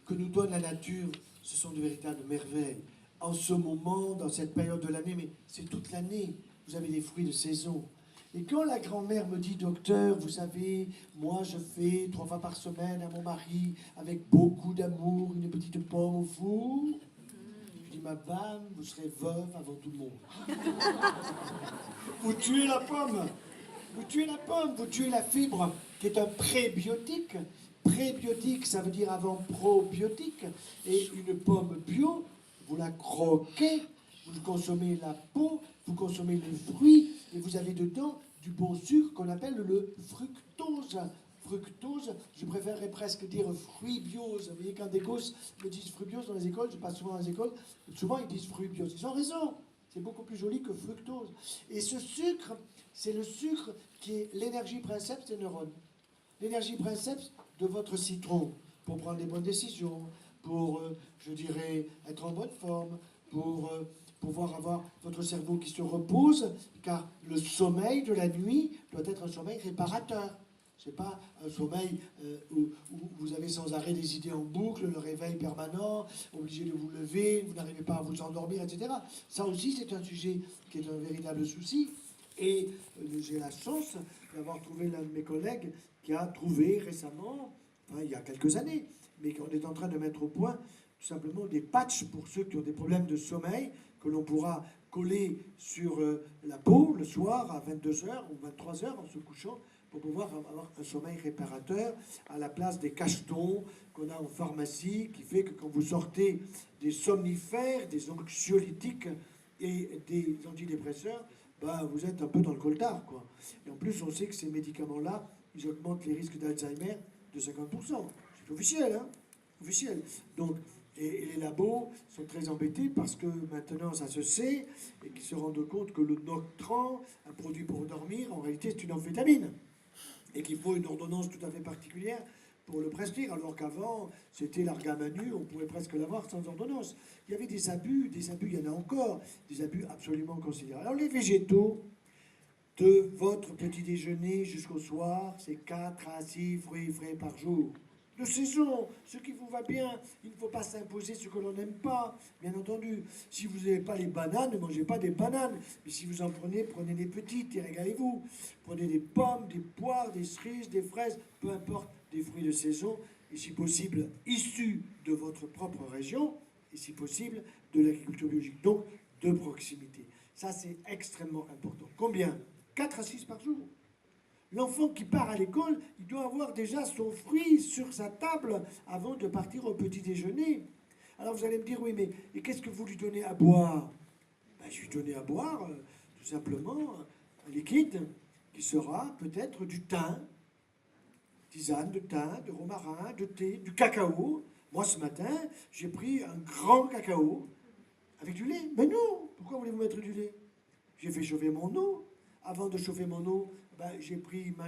que nous donne la nature, ce sont de véritables merveilles. En ce moment, dans cette période de l'année, mais c'est toute l'année, vous avez des fruits de saison. Et quand la grand-mère me dit, docteur, vous savez, moi je fais 3 fois par semaine à mon mari, avec beaucoup d'amour, une petite pomme au four, je dis, madame, vous serez veuve avant tout le monde. Vous tuez la pomme, vous tuez la pomme, vous tuez la fibre, qui est un prébiotique. Prébiotique, ça veut dire avant probiotique. Et une pomme bio, vous la croquez, vous consommez la peau, vous consommez le fruit, et vous avez dedans du bon sucre qu'on appelle le fructose. Fructose, je préférerais presque dire fruibiose. Vous voyez, quand des gosses me disent fruibiose dans les écoles, je passe souvent dans les écoles, souvent ils disent fruibiose. Ils ont raison, c'est beaucoup plus joli que fructose. Et ce sucre, c'est le sucre qui est l'énergie princeps des neurones. L'énergie princeps de votre citron, pour prendre les bonnes décisions, pour, je dirais, être en bonne forme, pour pouvoir avoir votre cerveau qui se repose, car le sommeil de la nuit doit être un sommeil réparateur. Ce n'est pas un sommeil où vous avez sans arrêt des idées en boucle, le réveil permanent, obligé de vous lever, vous n'arrivez pas à vous endormir, etc. Ça aussi, c'est un sujet qui est un véritable souci. Et j'ai la chance d'avoir trouvé l'un de mes collègues qui a trouvé récemment, enfin, il y a quelques années, mais qu'on est en train de mettre au point tout simplement des patchs pour ceux qui ont des problèmes de sommeil, que l'on pourra coller sur la peau le soir à 22h ou 23h en se couchant, pour pouvoir avoir un sommeil réparateur à la place des cachetons qu'on a en pharmacie, qui fait que quand vous sortez des somnifères, des anxiolytiques et des antidépresseurs, ben, vous êtes un peu dans le coltard, quoi. Et en plus, on sait que ces médicaments-là, ils augmentent les risques d'Alzheimer de 50%. C'est officiel, hein? Officiel. Donc, Et les labos sont très embêtés parce que maintenant ça se sait et qu'ils se rendent compte que le Noctran, un produit pour dormir, en réalité c'est une amphétamine. Et qu'il faut une ordonnance tout à fait particulière pour le prescrire, alors qu'avant, c'était l'argamanu, on pouvait presque l'avoir sans ordonnance. Il y avait des abus, il y en a encore, des abus absolument considérables. Alors les végétaux, de votre petit déjeuner jusqu'au soir, c'est 4 à 6 fruits frais par jour. De saison, ce qui vous va bien. Il ne faut pas s'imposer ce que l'on n'aime pas, bien entendu. Si vous n'avez pas les bananes, ne mangez pas des bananes. Mais si vous en prenez, prenez des petites et régalez-vous. Prenez des pommes, des poires, des cerises, des fraises, peu importe, des fruits de saison, et si possible, issus de votre propre région, et si possible, de l'agriculture biologique. Donc, de proximité. Ça, c'est extrêmement important. Combien? 4 à 6 par jour. L'enfant qui part à l'école, il doit avoir déjà son fruit sur sa table avant de partir au petit déjeuner. Alors vous allez me dire, oui, mais et qu'est-ce que vous lui donnez à boire? Ben, je lui donne à boire, tout simplement, un liquide qui sera peut-être du thym, tisane de thym, de romarin, de thé, du cacao. Moi, ce matin, j'ai pris un grand cacao avec du lait. Mais non, pourquoi voulez-vous mettre du lait? J'ai fait chauffer mon eau. Avant de chauffer mon eau, ben, j'ai pris pas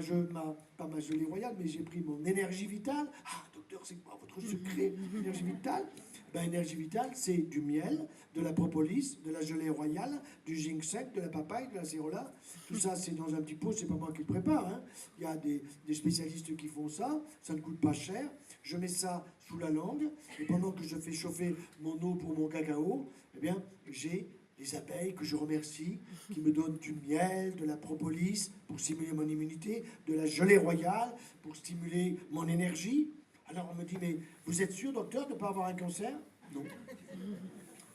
ma gelée royale, mais j'ai pris mon énergie vitale. Ah, docteur, c'est quoi votre secret, énergie vitale? Ben, énergie vitale, c'est du miel, de la propolis, de la gelée royale, du ginseng, de la papaye, de la cérola. Tout ça, c'est dans un petit pot, c'est pas moi qui le prépare. Hein. Il y a des spécialistes qui font ça, ça ne coûte pas cher. Je mets ça sous la langue, et pendant que je fais chauffer mon eau pour mon cacao, eh bien, j'ai les abeilles que je remercie, qui me donnent du miel, de la propolis pour stimuler mon immunité, de la gelée royale pour stimuler mon énergie. Alors on me dit, mais vous êtes sûr, docteur, de ne pas avoir un cancer? Non.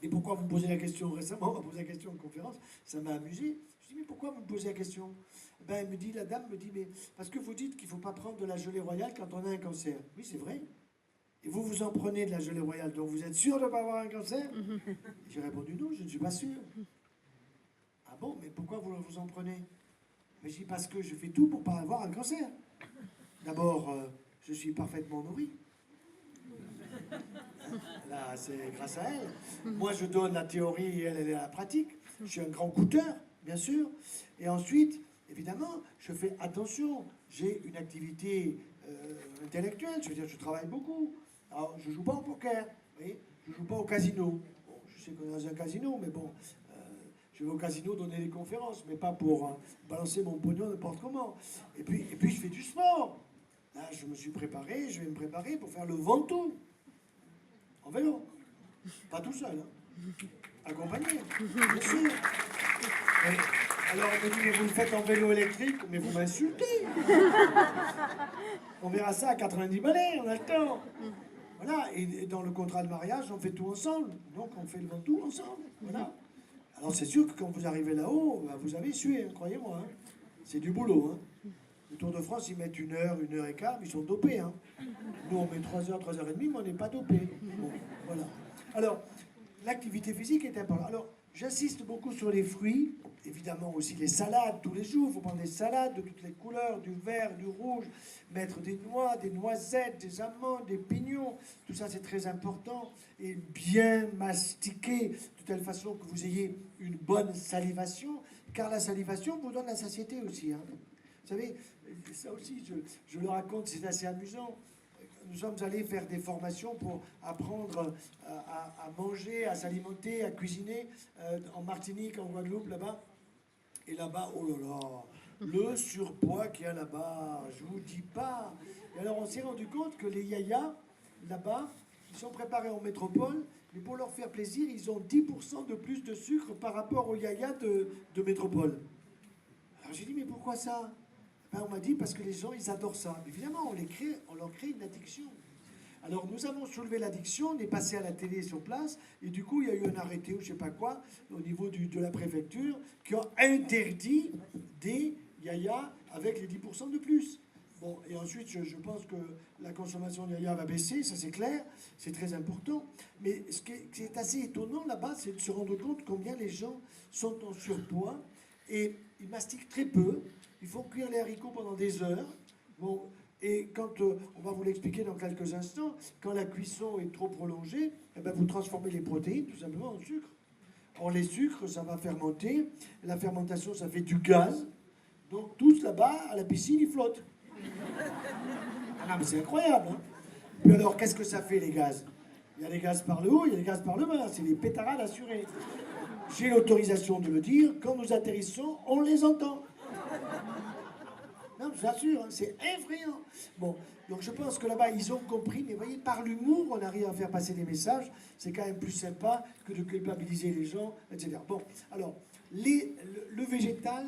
Et pourquoi vous me posez la question récemment? On m'a posé la question en conférence, ça m'a amusé. Je dis, mais pourquoi vous me posez la question? Ben, elle me dit, la dame me dit, mais parce que vous dites qu'il ne faut pas prendre de la gelée royale quand on a un cancer. Oui, c'est vrai. Et vous vous en prenez de la gelée royale, donc vous êtes sûr de ne pas avoir un cancer? J'ai répondu non, je ne suis pas sûr. Ah bon, mais pourquoi vous vous en prenez? Mais je dis parce que je fais tout pour ne pas avoir un cancer. D'abord, je suis parfaitement nourri. Là, c'est grâce à elle. Moi, je donne la théorie et elle est la pratique. Je suis un grand goûteur, bien sûr. Et ensuite, évidemment, je fais attention. J'ai une activité intellectuelle, je veux dire, je travaille beaucoup. Alors, je ne joue pas au poker, vous voyez, je ne joue pas au casino. Bon, je sais qu'on est dans un casino, mais bon, je vais au casino donner des conférences, mais pas pour balancer mon pognon n'importe comment. Et puis, je fais du sport. Là, je me suis préparé, je vais me préparer pour faire le Ventoux. En vélo. Pas tout seul, hein. Accompagné, bien sûr. Mais, alors on me dit, mais vous le faites en vélo électrique, mais vous m'insultez. On verra ça à 90 balais, on a le temps. Voilà, et dans le contrat de mariage, on fait tout ensemble. Donc on fait le Ventoux ensemble. Voilà. Alors c'est sûr que quand vous arrivez là-haut, bah, vous avez sué, hein, croyez-moi. Hein. C'est du boulot. Hein. Le Tour de France, ils mettent 1 heure, 1 heure et quart, mais ils sont dopés. Hein. Nous, on met 3 heures, 3 heures et demie, mais on n'est pas dopés. Bon, voilà. Alors, l'activité physique est importante. Alors, j'insiste beaucoup sur les fruits, évidemment aussi les salades tous les jours. Il faut prendre des salades de toutes les couleurs, du vert, du rouge, mettre des noix, des noisettes, des amandes, des pignons. Tout ça, c'est très important. Et bien mastiquer de telle façon que vous ayez une bonne salivation, car la salivation vous donne la satiété aussi. Hein. Vous savez, ça aussi, je le raconte, c'est assez amusant. Nous sommes allés faire des formations pour apprendre à manger, à s'alimenter, à cuisiner en Martinique, en Guadeloupe, là-bas. Et là-bas, oh là là, le surpoids qu'il y a là-bas, je vous dis pas. Et alors on s'est rendu compte que les yayas, là-bas, ils sont préparés en métropole, mais pour leur faire plaisir, ils ont 10% de plus de sucre par rapport aux yayas de métropole. Alors j'ai dit, mais pourquoi ça? Ben, on m'a dit parce que les gens, ils adorent ça. Évidemment, on leur crée une addiction. Alors nous avons soulevé l'addiction, on est passé à la télé sur place, et du coup il y a eu un arrêté ou je sais pas quoi, au niveau de la préfecture, qui a interdit des yayas avec les 10% de plus. Bon, et ensuite je pense que la consommation de yaya va baisser, ça c'est clair, c'est très important. Mais ce qui est assez étonnant là-bas, c'est de se rendre compte combien les gens sont en surpoids, et ils mastiquent très peu. Il faut cuire les haricots pendant des heures. Bon, Et quand, on va vous l'expliquer dans quelques instants, quand la cuisson est trop prolongée, eh ben vous transformez les protéines tout simplement en sucre. Or, les sucres, ça va fermenter. La fermentation, ça fait du gaz. Donc, tous là-bas, à la piscine, ils flottent. Ah non, mais c'est incroyable, hein. Puis alors, qu'est-ce que ça fait, les gaz? Il y a les gaz par le haut, il y a les gaz par le bas. C'est les pétarades assurés. J'ai l'autorisation de le dire. Quand nous atterrissons, on les entend. Non, je vous assure, hein, c'est effrayant. Bon, donc je pense que là-bas, ils ont compris, mais vous voyez, par l'humour, on arrive à faire passer des messages. C'est quand même plus sympa que de culpabiliser les gens, etc. Bon, alors, le végétal,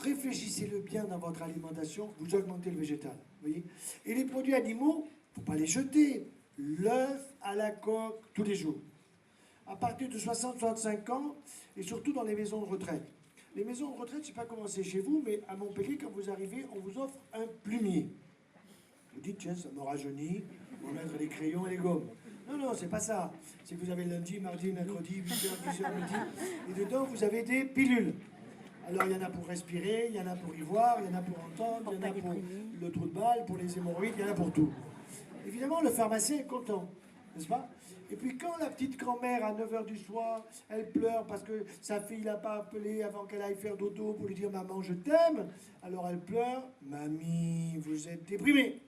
réfléchissez-le bien dans votre alimentation, vous augmentez le végétal, vous voyez. Et les produits animaux, il ne faut pas les jeter. L'œuf à la coque, tous les jours. À partir de 60-65 ans, et surtout dans les maisons de retraite. Les maisons de retraite, je ne sais pas comment c'est chez vous, mais à Montpellier, quand vous arrivez, on vous offre un plumier. Vous dites, tiens, ça me rajeunit, on va mettre les crayons et les gommes. Non, non, c'est pas ça. C'est que vous avez lundi, mardi, mercredi, 8h, 10h, midi, et dedans, vous avez des pilules. Alors, il y en a pour respirer, il y en a pour y voir, il y en a pour entendre, il y en a pour le trou de balle, pour les hémorroïdes, il y en a pour tout. Évidemment, le pharmacien est content, n'est-ce pas? Et puis quand la petite grand-mère, à 9h du soir, elle pleure parce que sa fille l'a pas appelée avant qu'elle aille faire dodo pour lui dire « Maman, je t'aime », alors elle pleure « Mamie, vous êtes déprimée ».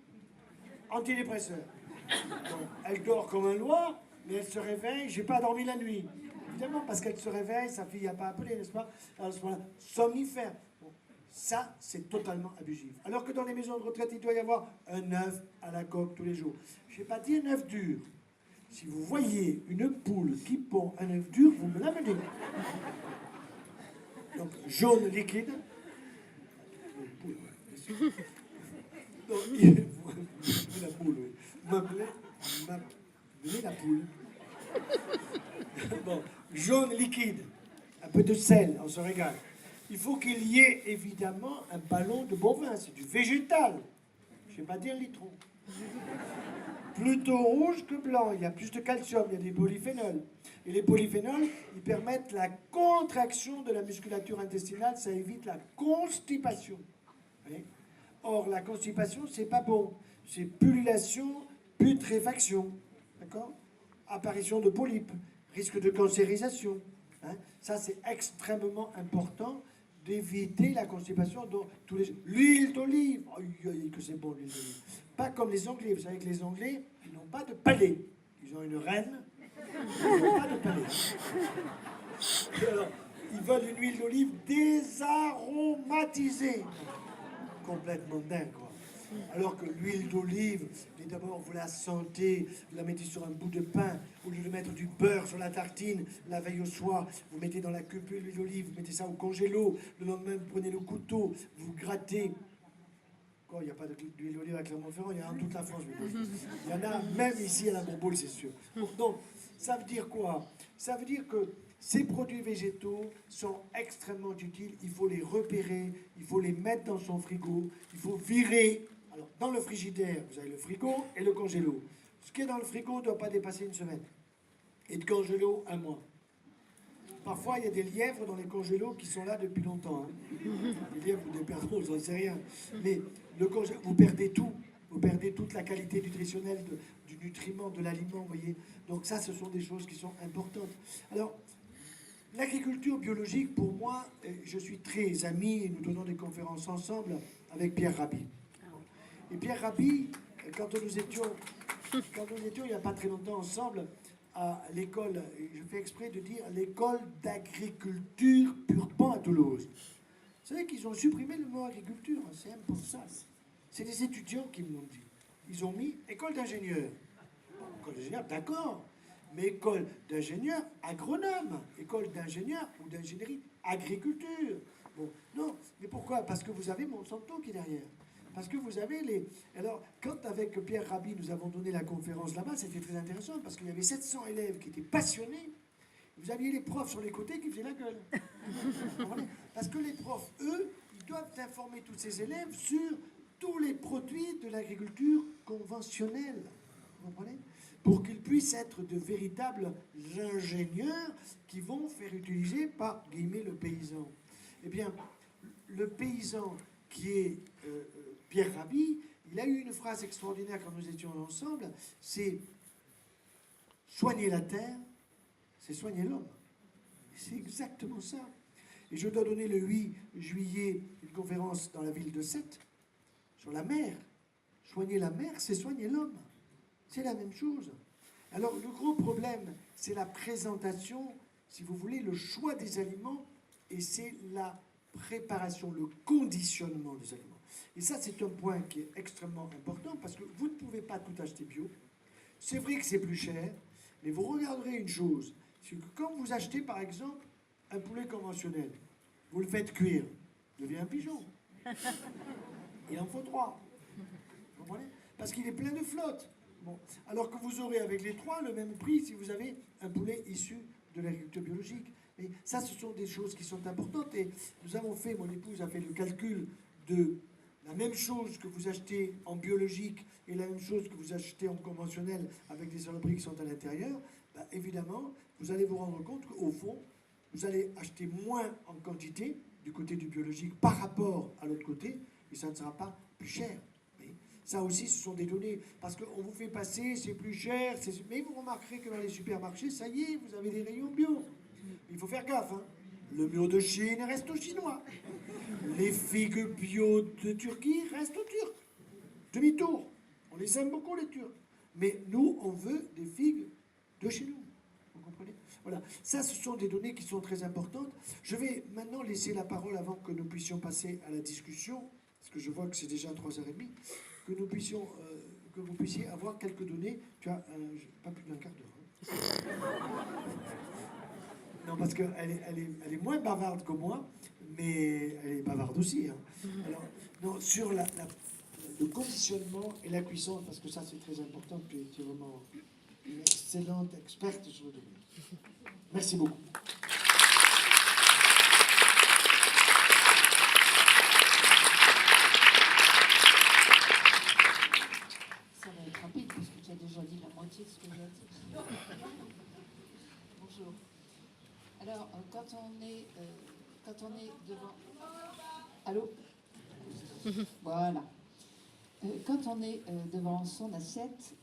Antidépresseur. Donc, elle dort comme un loir, mais elle se réveille « J'ai pas dormi la nuit ». Évidemment, parce qu'elle se réveille, sa fille n'a pas appelé, n'est-ce pas? Alors, à ce moment-là, somnifère. Bon, ça, c'est totalement abusif. Alors que dans les maisons de retraite, il doit y avoir un œuf à la coque tous les jours. Je n'ai pas dit un œuf dur. Si vous voyez une poule qui pond un œuf dur, vous me l'amenez. Donc, jaune liquide. Donc, la poule, oui. M'amenez la poule. Bon, jaune liquide. Un peu de sel, on se régale. Il faut qu'il y ait évidemment un ballon de bovin, c'est du végétal. Je ne vais pas dire litron. Plutôt rouge que blanc, il y a plus de calcium, il y a des polyphénols. Et les polyphénols, ils permettent la contraction de la musculature intestinale, ça évite la constipation. Oui. Or, la constipation, c'est pas bon. C'est pullulation, putréfaction. D'accord? Apparition de polypes, risque de cancérisation. Hein? Ça, c'est extrêmement important d'éviter la constipation. Donc, l'huile d'olive, oh, que c'est bon l'huile d'olive. Pas comme les Anglais. Vous savez que les Anglais, ils n'ont pas de palais. Ils ont une reine, ils n'ont pas de palais. Et alors, ils veulent une huile d'olive désaromatisée. Complètement dingue, quoi. Alors que l'huile d'olive, d'abord vous la sentez, vous la mettez sur un bout de pain, au lieu de mettre du beurre sur la tartine, la veille au soir, vous mettez dans la cupule l'huile d'olive, vous mettez ça au congélo, le lendemain vous prenez le couteau, vous grattez. Quoi, il n'y a pas d'huile d'olive à Clermont-Ferrand, il y en a en toute la France. Il y en a même ici à la Bourboule, c'est sûr. Donc, ça veut dire quoi? Ça veut dire que ces produits végétaux sont extrêmement utiles, il faut les repérer, il faut les mettre dans son frigo, il faut virer. Alors, dans le frigidaire, vous avez le frigo et le congélo. Ce qui est dans le frigo ne doit pas dépasser une semaine. Et de congélo, un mois. Parfois, il y a des lièvres dans les congélos qui sont là depuis longtemps. Hein. Des lièvres ou des perdreaux, j'en sais rien. Mais le congélo, vous perdez tout. Vous perdez toute la qualité nutritionnelle du nutriment, de l'aliment, vous voyez. Donc ça, ce sont des choses qui sont importantes. Alors, l'agriculture biologique, pour moi, je suis très ami, et nous donnons des conférences ensemble avec Pierre Rabhi. Et Pierre Rabhi, quand nous étions il n'y a pas très longtemps ensemble à l'école, je fais exprès de dire l'école d'agriculture Purpan à Toulouse. Vous savez qu'ils ont supprimé le mot agriculture, c'est impensable. C'est des étudiants qui me l'ont dit. Ils ont mis école d'ingénieur. Bon, école d'ingénieur, d'accord, mais école d'ingénieur agronome, école d'ingénieur ou d'ingénierie agriculture. Bon, non, mais pourquoi? Parce que vous avez Monsanto qui est derrière. Parce que vous avez les... Alors, quand avec Pierre Rabhi, nous avons donné la conférence là-bas, c'était très intéressant, parce qu'il y avait 700 élèves qui étaient passionnés. Vous aviez les profs sur les côtés qui faisaient la gueule. Parce que les profs, eux, ils doivent informer tous ces élèves sur tous les produits de l'agriculture conventionnelle. Vous comprenez? Pour qu'ils puissent être de véritables ingénieurs qui vont faire utiliser, par guillemets, le paysan. Eh bien, le paysan qui est... Pierre Rabhi, il Il a eu une phrase extraordinaire quand nous étions ensemble, c'est « soigner la terre, c'est soigner l'homme ». C'est exactement ça. Et je dois donner le 8 juillet une conférence dans la ville de Sète sur la mer. Soigner la mer, c'est soigner l'homme. C'est la même chose. Alors, le gros problème, c'est la présentation, si vous voulez, le choix des aliments, et c'est la préparation, le conditionnement des aliments. Et ça, c'est un point qui est extrêmement important, parce que vous ne pouvez pas tout acheter bio. C'est vrai que c'est plus cher, mais vous regarderez une chose, c'est que quand vous achetez, par exemple, un poulet conventionnel, vous le faites cuire, il devient un pigeon. Il en faut 3. Vous comprenez? Parce qu'il est plein de flotte. Bon. Alors que vous aurez avec les 3 le même prix si vous avez un poulet issu de l'agriculture biologique. Mais ça, ce sont des choses qui sont importantes. Et nous avons fait, mon épouse a fait le calcul de la même chose que vous achetez en biologique et la même chose que vous achetez en conventionnel avec des saloperies qui sont à l'intérieur. Ben, évidemment, vous allez vous rendre compte qu'au fond, vous allez acheter moins en quantité du côté du biologique par rapport à l'autre côté, et ça ne sera pas plus cher. Ça aussi, ce sont des données, parce qu'on vous fait passer, c'est plus cher, mais vous remarquerez que dans les supermarchés, ça y est, vous avez des rayons bio. Il faut faire gaffe, hein. Le bio de Chine reste aux Chinois. Les figues bio de Turquie restent aux Turcs. Demi-tour. On les aime beaucoup, les Turcs. Mais nous, on veut des figues de chez nous. Vous comprenez? Voilà. Ça, ce sont des données qui sont très importantes. Je vais maintenant laisser la parole avant que nous puissions passer à la discussion, parce que je vois que c'est déjà 3h30, que nous puissions, que vous puissiez avoir quelques données. Tu as pas plus d'un quart d'heure. Hein. Non, parce qu'elle elle est moins bavarde que moi, mais elle est bavarde aussi. Hein. Alors, non, sur le conditionnement et la cuisson, parce que ça c'est très important, tu es vraiment une excellente experte sur le domaine. Merci beaucoup. Ça va être rapide, parce que tu as déjà dit la moitié de ce que j'ai dit. Bonjour. Alors, quand on est devant... Allô? Voilà. Quand on est devant son assiette,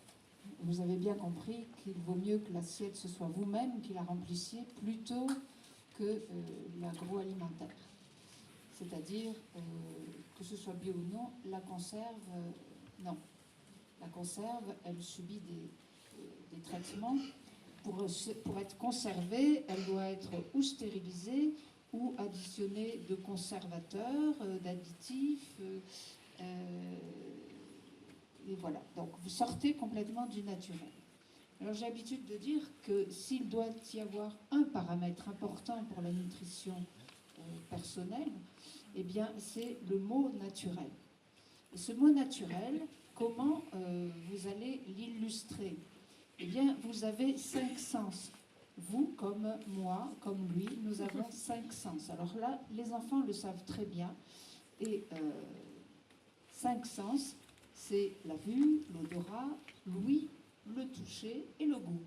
vous avez bien compris qu'il vaut mieux que l'assiette, ce soit vous-même qui la remplissiez, plutôt que l'agroalimentaire. C'est-à-dire, que ce soit bio ou non, la conserve, non. La conserve, elle subit des traitements. Pour être conservée, elle doit être ou stérilisée ou additionnée de conservateurs, d'additifs. Et voilà. Donc, vous sortez complètement du naturel. Alors, j'ai l'habitude de dire que s'il doit y avoir un paramètre important pour la nutrition personnelle, eh bien, c'est le mot naturel. Et ce mot naturel, comment vous allez l'illustrer? Eh bien, vous avez 5 sens. Vous, comme moi, comme lui, nous avons 5 sens. Alors là, les enfants le savent très bien. Et 5 sens, c'est la vue, l'odorat, l'ouïe, le toucher et le goût.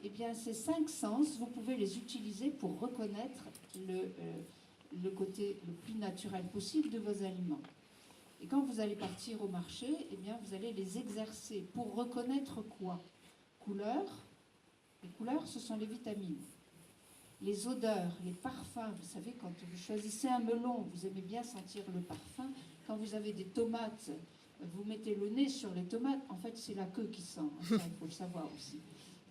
Eh bien, ces 5 sens, vous pouvez les utiliser pour reconnaître le côté le plus naturel possible de vos aliments. Et quand vous allez partir au marché, eh bien, vous allez les exercer pour reconnaître quoi? Couleurs. Les couleurs, ce sont les vitamines. Les odeurs, les parfums. Vous savez, quand vous choisissez un melon, vous aimez bien sentir le parfum. Quand vous avez des tomates, vous mettez le nez sur les tomates. En fait, c'est la queue qui sent. Ça, il faut le savoir aussi.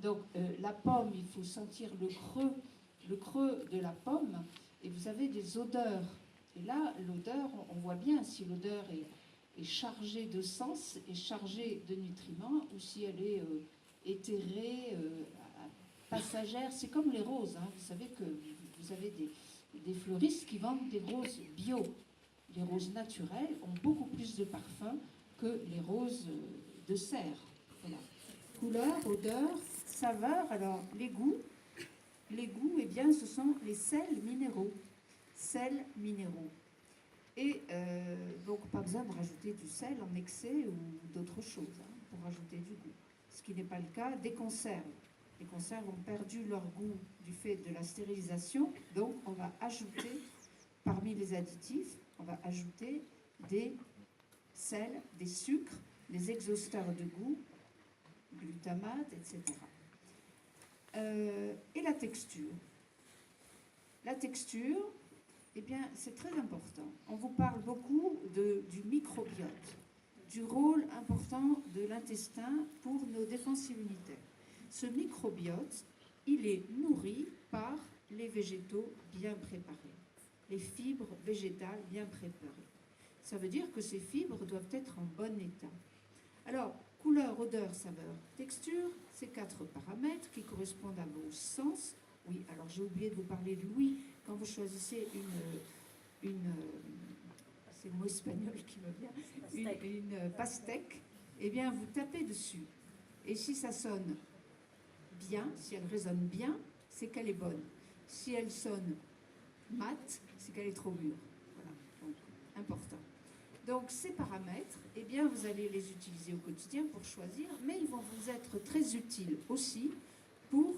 Donc, la pomme, il faut sentir le creux de la pomme. Et vous avez des odeurs. Et là, l'odeur, on voit bien si l'odeur est chargée de sens, est chargée de nutriments, ou si elle est éthérée, passagère. C'est comme les roses. Hein. Vous savez que vous avez des fleuristes qui vendent des roses bio. Les roses naturelles ont beaucoup plus de parfum que les roses de serre. Voilà. Couleur, odeur, saveur. Alors, les goûts, eh bien, ce sont les sels minéraux. Sels minéraux. Et donc, pas besoin de rajouter du sel en excès ou d'autres choses pour rajouter du goût. Ce qui n'est pas le cas des conserves. Les conserves ont perdu leur goût du fait de la stérilisation, donc on va ajouter, parmi les additifs, on va ajouter des sel, des sucres, les exhausteurs de goût, glutamate, etc. Et la texture. La texture, eh bien, c'est très important. On vous parle beaucoup du microbiote, du rôle important de l'intestin pour nos défenses immunitaires. Ce microbiote, il est nourri par les végétaux bien préparés, les fibres végétales bien préparées. Ça veut dire que ces fibres doivent être en bon état. Alors, couleur, odeur, saveur, texture, ces 4 paramètres qui correspondent à vos sens. Oui, alors j'ai oublié de vous parler de l'ouïe. Quand vous choisissez c'est le mot espagnol qui me vient, une pastèque, eh bien, vous tapez dessus. Et si ça sonne bien, si elle résonne bien, c'est qu'elle est bonne. Si elle sonne mate, c'est qu'elle est trop mûre. Voilà, donc important. Donc ces paramètres, eh bien, vous allez les utiliser au quotidien pour choisir, mais ils vont vous être très utiles aussi pour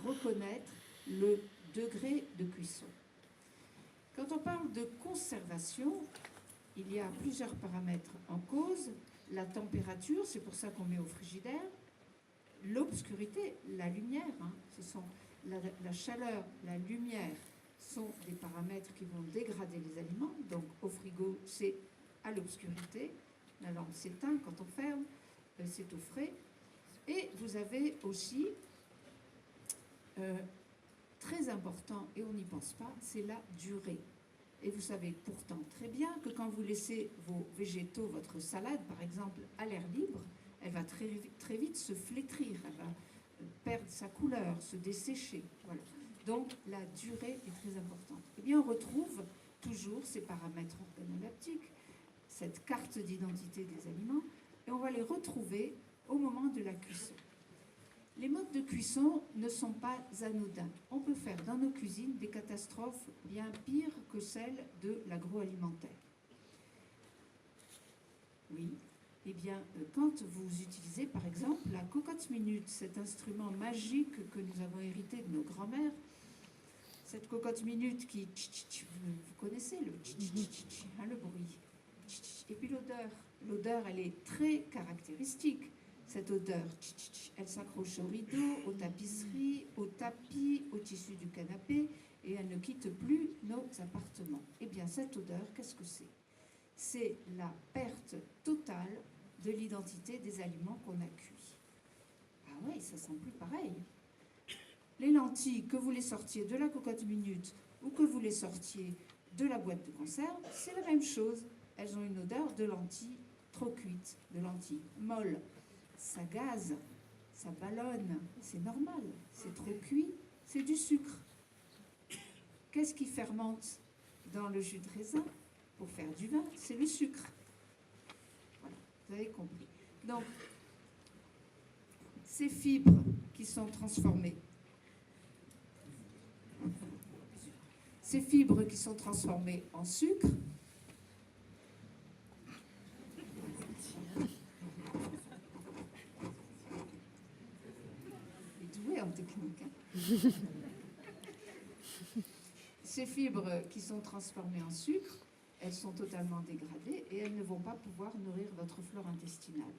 reconnaître le degré de cuisson. Quand on parle de conservation, il y a plusieurs paramètres en cause. La température, c'est pour ça qu'on met au frigidaire. L'obscurité, la lumière, ce sont la chaleur, la lumière sont des paramètres qui vont dégrader les aliments. Donc au frigo, c'est à l'obscurité. La lampe s'éteint quand on ferme, c'est au frais. Et vous avez aussi, très important, et on n'y pense pas, c'est la durée. Et vous savez pourtant très bien que quand vous laissez vos végétaux, votre salade par exemple, à l'air libre, elle va très vite se flétrir, elle va perdre sa couleur, se dessécher. Voilà. Donc la durée est très importante. Eh bien, on retrouve toujours ces paramètres organoleptiques, cette carte d'identité des aliments, et on va les retrouver au moment de la cuisson. Les modes de cuisson ne sont pas anodins. On peut faire dans nos cuisines des catastrophes bien pires que celles de l'agroalimentaire. Oui, eh bien, quand vous utilisez par exemple la cocotte minute, cet instrument magique que nous avons hérité de nos grands-mères, cette cocotte minute qui, vous connaissez le bruit, et puis l'odeur elle est très caractéristique. Cette odeur, elle s'accroche au rideau, aux tapisseries, au tapis, au tissu du canapé, et elle ne quitte plus nos appartements. Eh bien, cette odeur, qu'est-ce que c'est? C'est la perte totale de l'identité des aliments qu'on a cuits. Ah oui, ça sent plus pareil. Les lentilles, que vous les sortiez de la cocotte minute ou que vous les sortiez de la boîte de conserve, c'est la même chose. Elles ont une odeur de lentilles trop cuites, de lentilles molles. Ça gaze, ça ballonne, c'est normal. C'est trop cuit, c'est du sucre. Qu'est-ce qui fermente dans le jus de raisin pour faire du vin? C'est le sucre. Voilà, vous avez compris. Donc, ces fibres qui sont transformées, en sucre, en technique. Ces fibres qui sont transformées en sucre, elles sont totalement dégradées et elles ne vont pas pouvoir nourrir votre flore intestinale.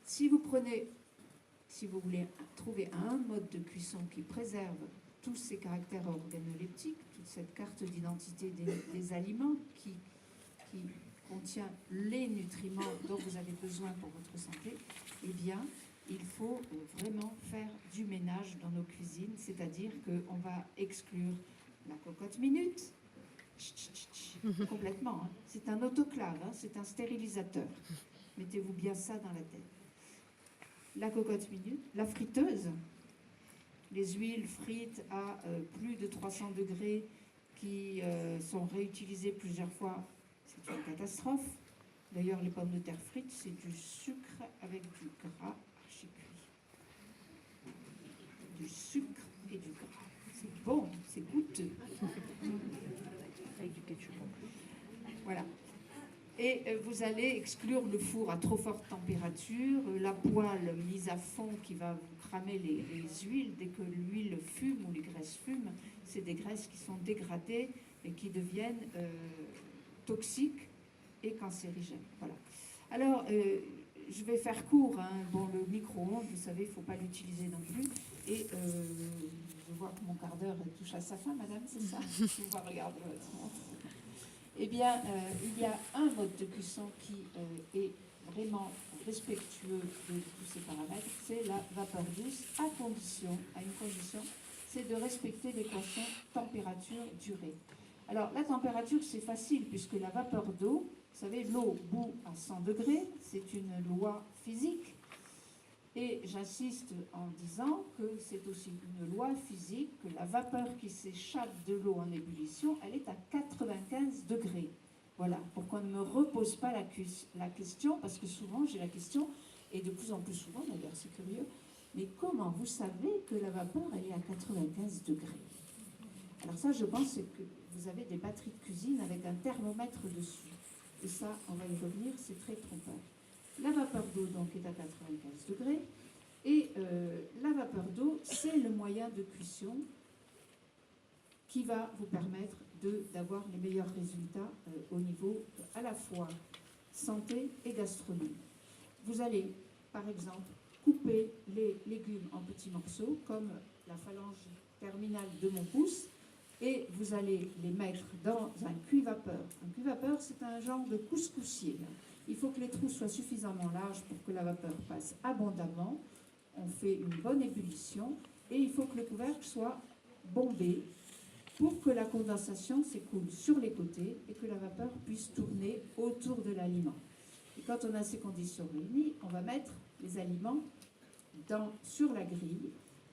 Si vous voulez trouver un mode de cuisson qui préserve tous ces caractères organoleptiques, toute cette carte d'identité des aliments qui contient les nutriments dont vous avez besoin pour votre santé, eh bien, il faut vraiment faire du ménage dans nos cuisines, c'est-à-dire qu'on va exclure la cocotte minute, complètement. C'est un autoclave, c'est un stérilisateur. Mettez-vous bien ça dans la tête. La cocotte minute, la friteuse, les huiles frites à plus de 300 degrés qui sont réutilisées plusieurs fois, c'est une catastrophe. D'ailleurs, les pommes de terre frites, c'est du sucre avec du gras. Du sucre et du gras. C'est bon, c'est goûteux. Avec du ketchup en plus. Voilà. Et vous allez exclure le four à trop forte température, la poêle mise à fond qui va vous cramer les huiles. Dès que l'huile fume ou les graisses fument, c'est des graisses qui sont dégradées et qui deviennent toxiques et cancérigène. Voilà. Alors, je vais faire court. Hein. Bon, le micro-ondes, vous savez, il ne faut pas l'utiliser non plus. Et je vois que mon quart d'heure touche à sa fin, madame, c'est ça? Je vais regarder votre montre. Eh bien, il y a un mode de cuisson qui est vraiment respectueux de tous ces paramètres, c'est la vapeur douce, à une condition, c'est de respecter l'équation température-durée. Alors, la température, c'est facile, puisque la vapeur d'eau, vous savez, l'eau bout à 100 degrés, c'est une loi physique. Et j'insiste en disant que c'est aussi une loi physique, que la vapeur qui s'échappe de l'eau en ébullition, elle est à 95 degrés. Voilà, pour qu'on ne me repose pas la question, parce que souvent j'ai la question, et de plus en plus souvent d'ailleurs, c'est curieux, mais comment vous savez que la vapeur, elle est à 95 degrés? Alors ça, je pense que vous avez des batteries de cuisine avec un thermomètre dessus. Et ça, on va y revenir, c'est très trompeur. La vapeur d'eau, donc, est à 95 degrés. Et la vapeur d'eau, c'est le moyen de cuisson qui va vous permettre d'avoir les meilleurs résultats au niveau à la fois santé et gastronomie. Vous allez, par exemple, couper les légumes en petits morceaux, comme la phalange terminale de mon pouce, et vous allez les mettre dans un cuit-vapeur. Un cuit-vapeur, c'est un genre de couscoussier. Il faut que les trous soient suffisamment larges pour que la vapeur passe abondamment. On fait une bonne ébullition et il faut que le couvercle soit bombé pour que la condensation s'écoule sur les côtés et que la vapeur puisse tourner autour de l'aliment. Et quand on a ces conditions réunies, on va mettre les aliments sur la grille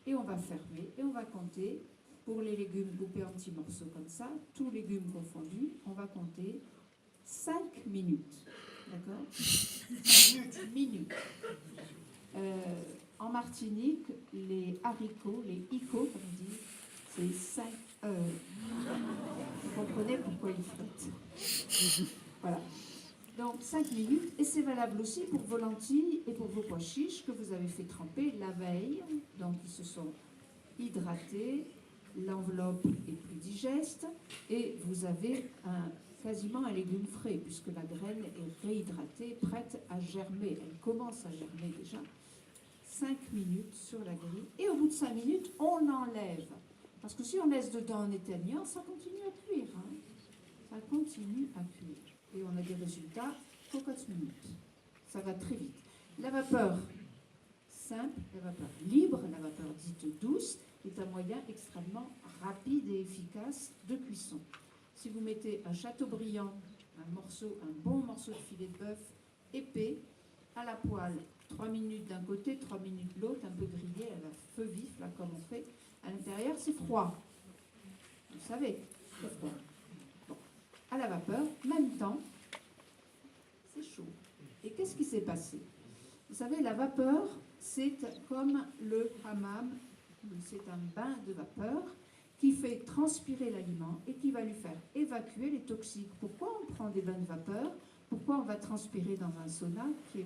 et on va fermer et on va compter. Pour les légumes coupés en petits morceaux comme ça, tous légumes confondus, on va compter 5 minutes. D'accord? 5 minutes. En Martinique, les haricots, les icots, comme on dit, c'est 5 heures. Vous comprenez pourquoi ils flottent. Voilà. Donc 5 minutes, et c'est valable aussi pour vos lentilles et pour vos pois chiches que vous avez fait tremper la veille. Donc ils se sont hydratés, l'enveloppe est plus digeste, et vous avez quasiment un légume frais, puisque la graine est réhydratée, prête à germer. Elle commence à germer déjà. 5 minutes sur la grille, et au bout de 5 minutes, on enlève. Parce que si on laisse dedans en éteignant, ça continue à cuire. Hein. Ça continue à cuire. Et on a des résultats cocotte minutes. Ça va très vite. La vapeur simple, la vapeur libre, la vapeur dite douce, est un moyen extrêmement rapide et efficace de cuisson. Si vous mettez un Chateaubriand, un bon morceau de filet de bœuf épais, à la poêle, 3 minutes d'un côté, 3 minutes de l'autre, un peu grillé à la feu vif, là comme on fait, à l'intérieur c'est froid. Vous savez, c'est froid. Bon. À la vapeur, même temps, c'est chaud. Et qu'est-ce qui s'est passé? Vous savez, la vapeur, c'est comme le hammam, c'est un bain de vapeur qui fait transpirer l'aliment et qui va lui faire évacuer les toxiques. Pourquoi on prend des bains de vapeur? Pourquoi on va transpirer dans un sauna qui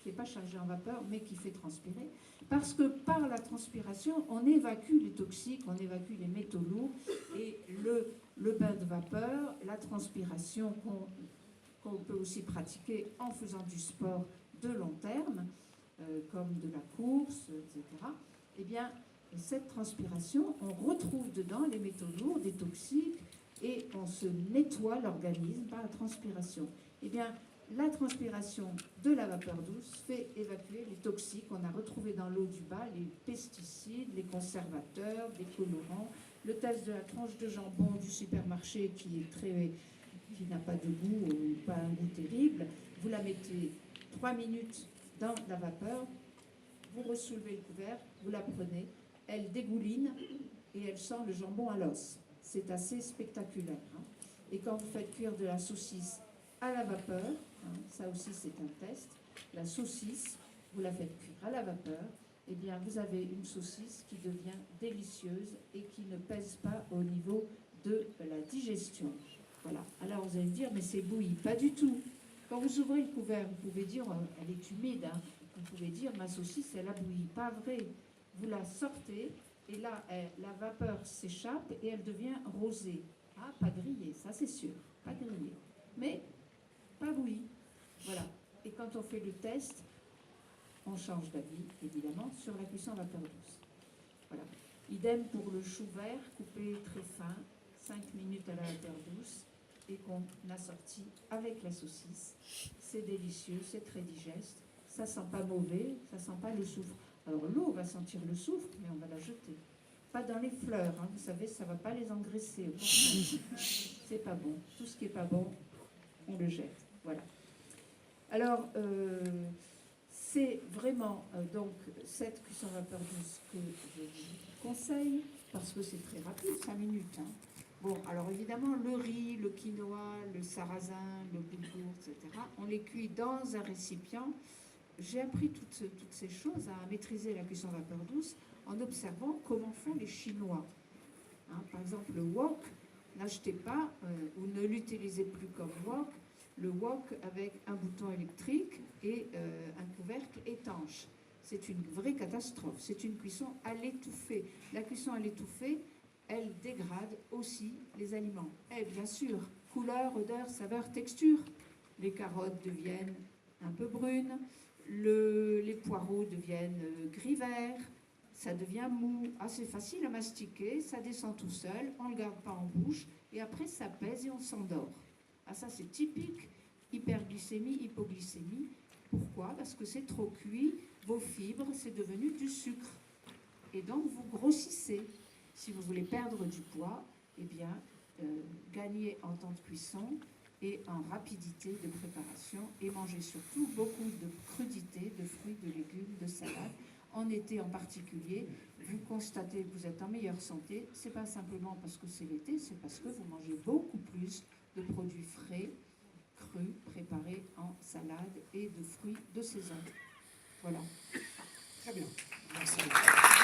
n'est pas chargé en vapeur, mais qui fait transpirer? Parce que par la transpiration, on évacue les toxiques, on évacue les métaux lourds, et le bain de vapeur, la transpiration qu'on peut aussi pratiquer en faisant du sport de long terme, comme de la course, etc., eh bien, cette transpiration, on retrouve dedans les métaux lourds, des toxiques, et on se nettoie l'organisme par la transpiration. Eh bien, la transpiration de la vapeur douce fait évacuer les toxiques qu'on a retrouvés dans l'eau du bas, les pesticides, les conservateurs, les colorants, le test de la tranche de jambon du supermarché qui n'a pas de goût ou pas un goût terrible. Vous la mettez 3 minutes dans la vapeur, vous ressoulevez le couvercle, vous la prenez, elle dégouline et elle sent le jambon à l'os. C'est assez spectaculaire. Hein. Et quand vous faites cuire de la saucisse à la vapeur, hein, ça aussi c'est un test, la saucisse, vous la faites cuire à la vapeur, eh bien vous avez une saucisse qui devient délicieuse et qui ne pèse pas au niveau de la digestion. Voilà. Alors vous allez me dire, mais c'est bouilli. Pas du tout. Quand vous ouvrez le couvercle, vous pouvez dire, elle est humide, hein. Vous pouvez dire, ma saucisse, elle a bouilli. Pas vrai. Vous la sortez, et là, la vapeur s'échappe et elle devient rosée. Ah, pas grillée, ça c'est sûr. Pas grillée. Mais pas bouilli. Voilà. Et quand on fait le test, on change d'avis, évidemment, sur la cuisson à vapeur douce. Voilà. Idem pour le chou vert, coupé très fin, 5 minutes à la vapeur douce, et qu'on a sorti avec la saucisse. C'est délicieux, c'est très digeste. Ça sent pas mauvais, ça sent pas le soufre. Alors l'eau va sentir le soufre, mais on va la jeter. Pas dans les fleurs, hein. Vous savez, ça va pas les engraisser. C'est pas bon. Tout ce qui est pas bon, on le jette. Voilà. Alors, c'est vraiment donc cette cuisson vapeur douce que je vous conseille, parce que c'est très rapide, 5 minutes. Hein. Bon, alors évidemment, le riz, le quinoa, le sarrasin, le boulgour, etc., on les cuit dans un récipient. J'ai appris toutes ces choses, à maîtriser la cuisson vapeur douce, en observant comment font les Chinois. Hein, par exemple, le wok, n'achetez pas ou ne l'utilisez plus comme wok, le wok avec un bouton électrique et un couvercle étanche. C'est une vraie catastrophe. C'est une cuisson à l'étouffée. La cuisson à l'étouffée, elle dégrade aussi les aliments. Et bien sûr, couleur, odeur, saveur, texture. Les carottes deviennent un peu brunes, les poireaux deviennent gris-vert, ça devient mou, assez facile à mastiquer, ça descend tout seul, on ne le garde pas en bouche, et après ça pèse et on s'endort. Ah, ça c'est typique, hyperglycémie, hypoglycémie. Pourquoi? Parce que c'est trop cuit, vos fibres, c'est devenu du sucre. Et donc vous grossissez. Si vous voulez perdre du poids, eh bien, gagnez en temps de cuisson et en rapidité de préparation, et mangez surtout beaucoup de crudités, de fruits, de légumes, de salades. En été en particulier, vous constatez que vous êtes en meilleure santé. Ce n'est pas simplement parce que c'est l'été, c'est parce que vous mangez beaucoup plus de produits frais, crus, préparés en salade et de fruits de saison. Voilà. Très bien. Merci beaucoup.